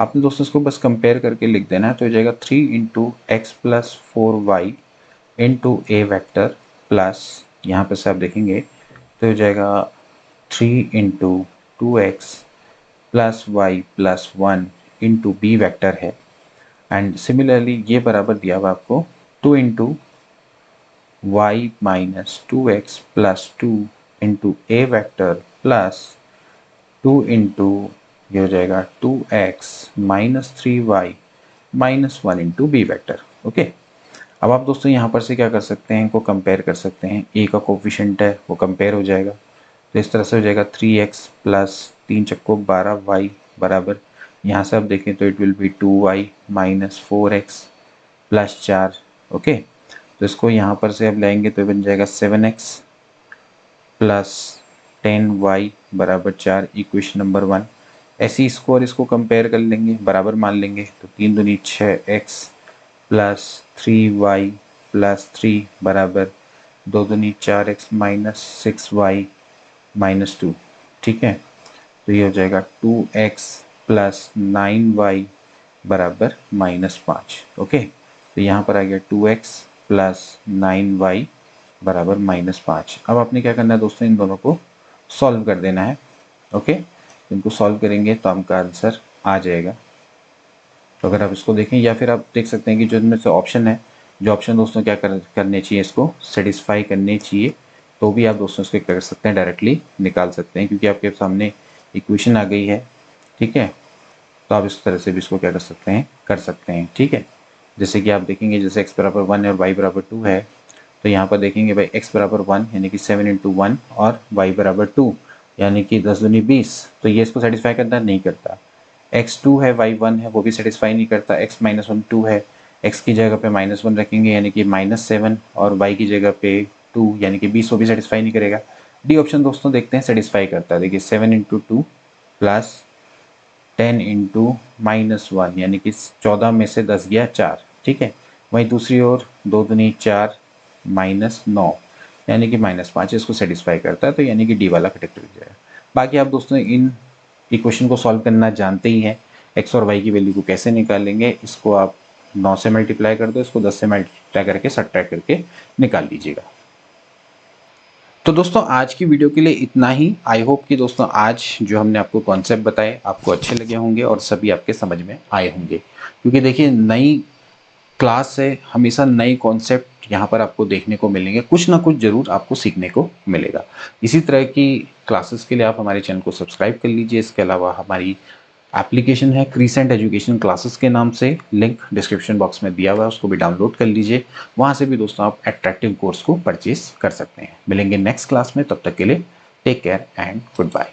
आपने दोस्तों इसको बस कंपेयर करके लिख देना है, तो हो जाएगा 3 into X plus 4y into A vector plus, यहाँ पर से आप देखेंगे तो हो जाएगा 3 into 2x plus Y plus 1 into B vector है। एंड सिमिलरली ये बराबर दिया हुआ आपको 2 into Y minus 2x plus 2 into A vector plus 2 into ये हो जाएगा 2x minus 3y minus 1 into B vector. Okay, अब आप दोस्तों यहाँ पर से क्या कर सकते हैं, इनको कंपेयर कर सकते हैं। ए का कोफिशिएंट है वो कंपेयर हो जाएगा, तो इस तरह से हो जाएगा 3x प्लस 3 चक्को 12y बराबर, यहाँ से आप देखें तो it will B 2y minus 4x plus 4। Okay, तो इसको यहाँ पर से अब लाएंगे तो बन जाएगा 7x प्लस 10y बराबर 4, इक्वेशन नंबर 1। ऐसी इसको और इसको कंपेयर कर लेंगे, बराबर मान लेंगे, तो 3 दूनी 6x प्लस 3y प्लस 3 बराबर 2 दूनी 4x माइनस 6y माइनस 2। ठीक है, तो ये हो जाएगा 2x प्लस 9y बराबर माइनस 5। ओके, तो यहाँ पर आ गया 2x प्लस 9y बराबर माइनस 5। अब आपने क्या करना है दोस्तों, इन दोनों को सॉल्व कर देना है। ओके, इनको सॉल्व करेंगे तो आपका आंसर आ जाएगा। तो अगर आप इसको देखें, या फिर आप देख सकते हैं कि जो इनमें से ऑप्शन है, जो ऑप्शन दोस्तों क्या करने चाहिए, इसको सेटिस्फाई करने चाहिए, तो भी आप दोस्तों इसको कर सकते हैं, डायरेक्टली निकाल सकते हैं, क्योंकि आपके सामने इक्वेशन आ गई है। ठीक है, तो आप इस तरह से भी इसको क्या कर सकते हैं। ठीक है, जैसे कि आप देखेंगे, जैसे x बराबर 1 और y बराबर 2 है, तो यहाँ पर देखेंगे भाई x बराबर 1 यानी कि 7 इंटू 1 और y बराबर 2 यानी कि 10 दूनी 20, तो ये इसको सेटिस्फाई करता नहीं करता। x 2 है y 1 है, वो भी सेटिस्फाई नहीं करता। x माइनस 1 2 है, x की जगह पे माइनस 1 रखेंगे यानी कि माइनस 7, और y की जगह पे 2 यानी कि 20, वो भी सेटिस्फाई नहीं करेगा। डी ऑप्शन दोस्तों देखते हैं सेटिस्फाई करता है। देखिए 7 इंटू 2 प्लस 10 इंटू माइनस 1 यानी कि 14 में से 10 गया 4। ठीक है, वहीं दूसरी ओर 2 दूनी 4 माइनस 9 यानी कि माइनस 5, इसको सेटिस्फाई करता है, तो यानी कि डी वाला करेक्ट हो जाएगा। बाकी आप दोस्तों इन इक्वेशन को सॉल्व करना जानते ही हैं, एक्स और वाई की वैल्यू को कैसे निकालेंगे। इसको आप 9 से मल्टीप्लाई कर दो, इसको 10 से मल्टीप्लाई करके सब्ट्रैक्ट करके निकाल लीजिएगा। तो दोस्तों आज की वीडियो के लिए इतना ही। आई होप कि दोस्तों आज जो हमने आपको कॉन्सेप्ट बताए आपको अच्छे लगे होंगे और सभी आपके समझ में आए होंगे, क्योंकि देखिए नई क्लास से हमेशा नए कॉन्सेप्ट यहाँ पर आपको देखने को मिलेंगे, कुछ ना कुछ जरूर आपको सीखने को मिलेगा। इसी तरह की क्लासेस के लिए आप हमारे चैनल को सब्सक्राइब कर लीजिए। इसके अलावा हमारी एप्लीकेशन है क्रीसेंट एजुकेशन क्लासेस के नाम से, लिंक डिस्क्रिप्शन बॉक्स में दिया हुआ है, उसको भी डाउनलोड कर लीजिए। वहाँ से भी दोस्तों आप अट्रैक्टिव कोर्स को परचेज कर सकते हैं। मिलेंगे नेक्स्ट क्लास में, तब तक के लिए take care and good bye.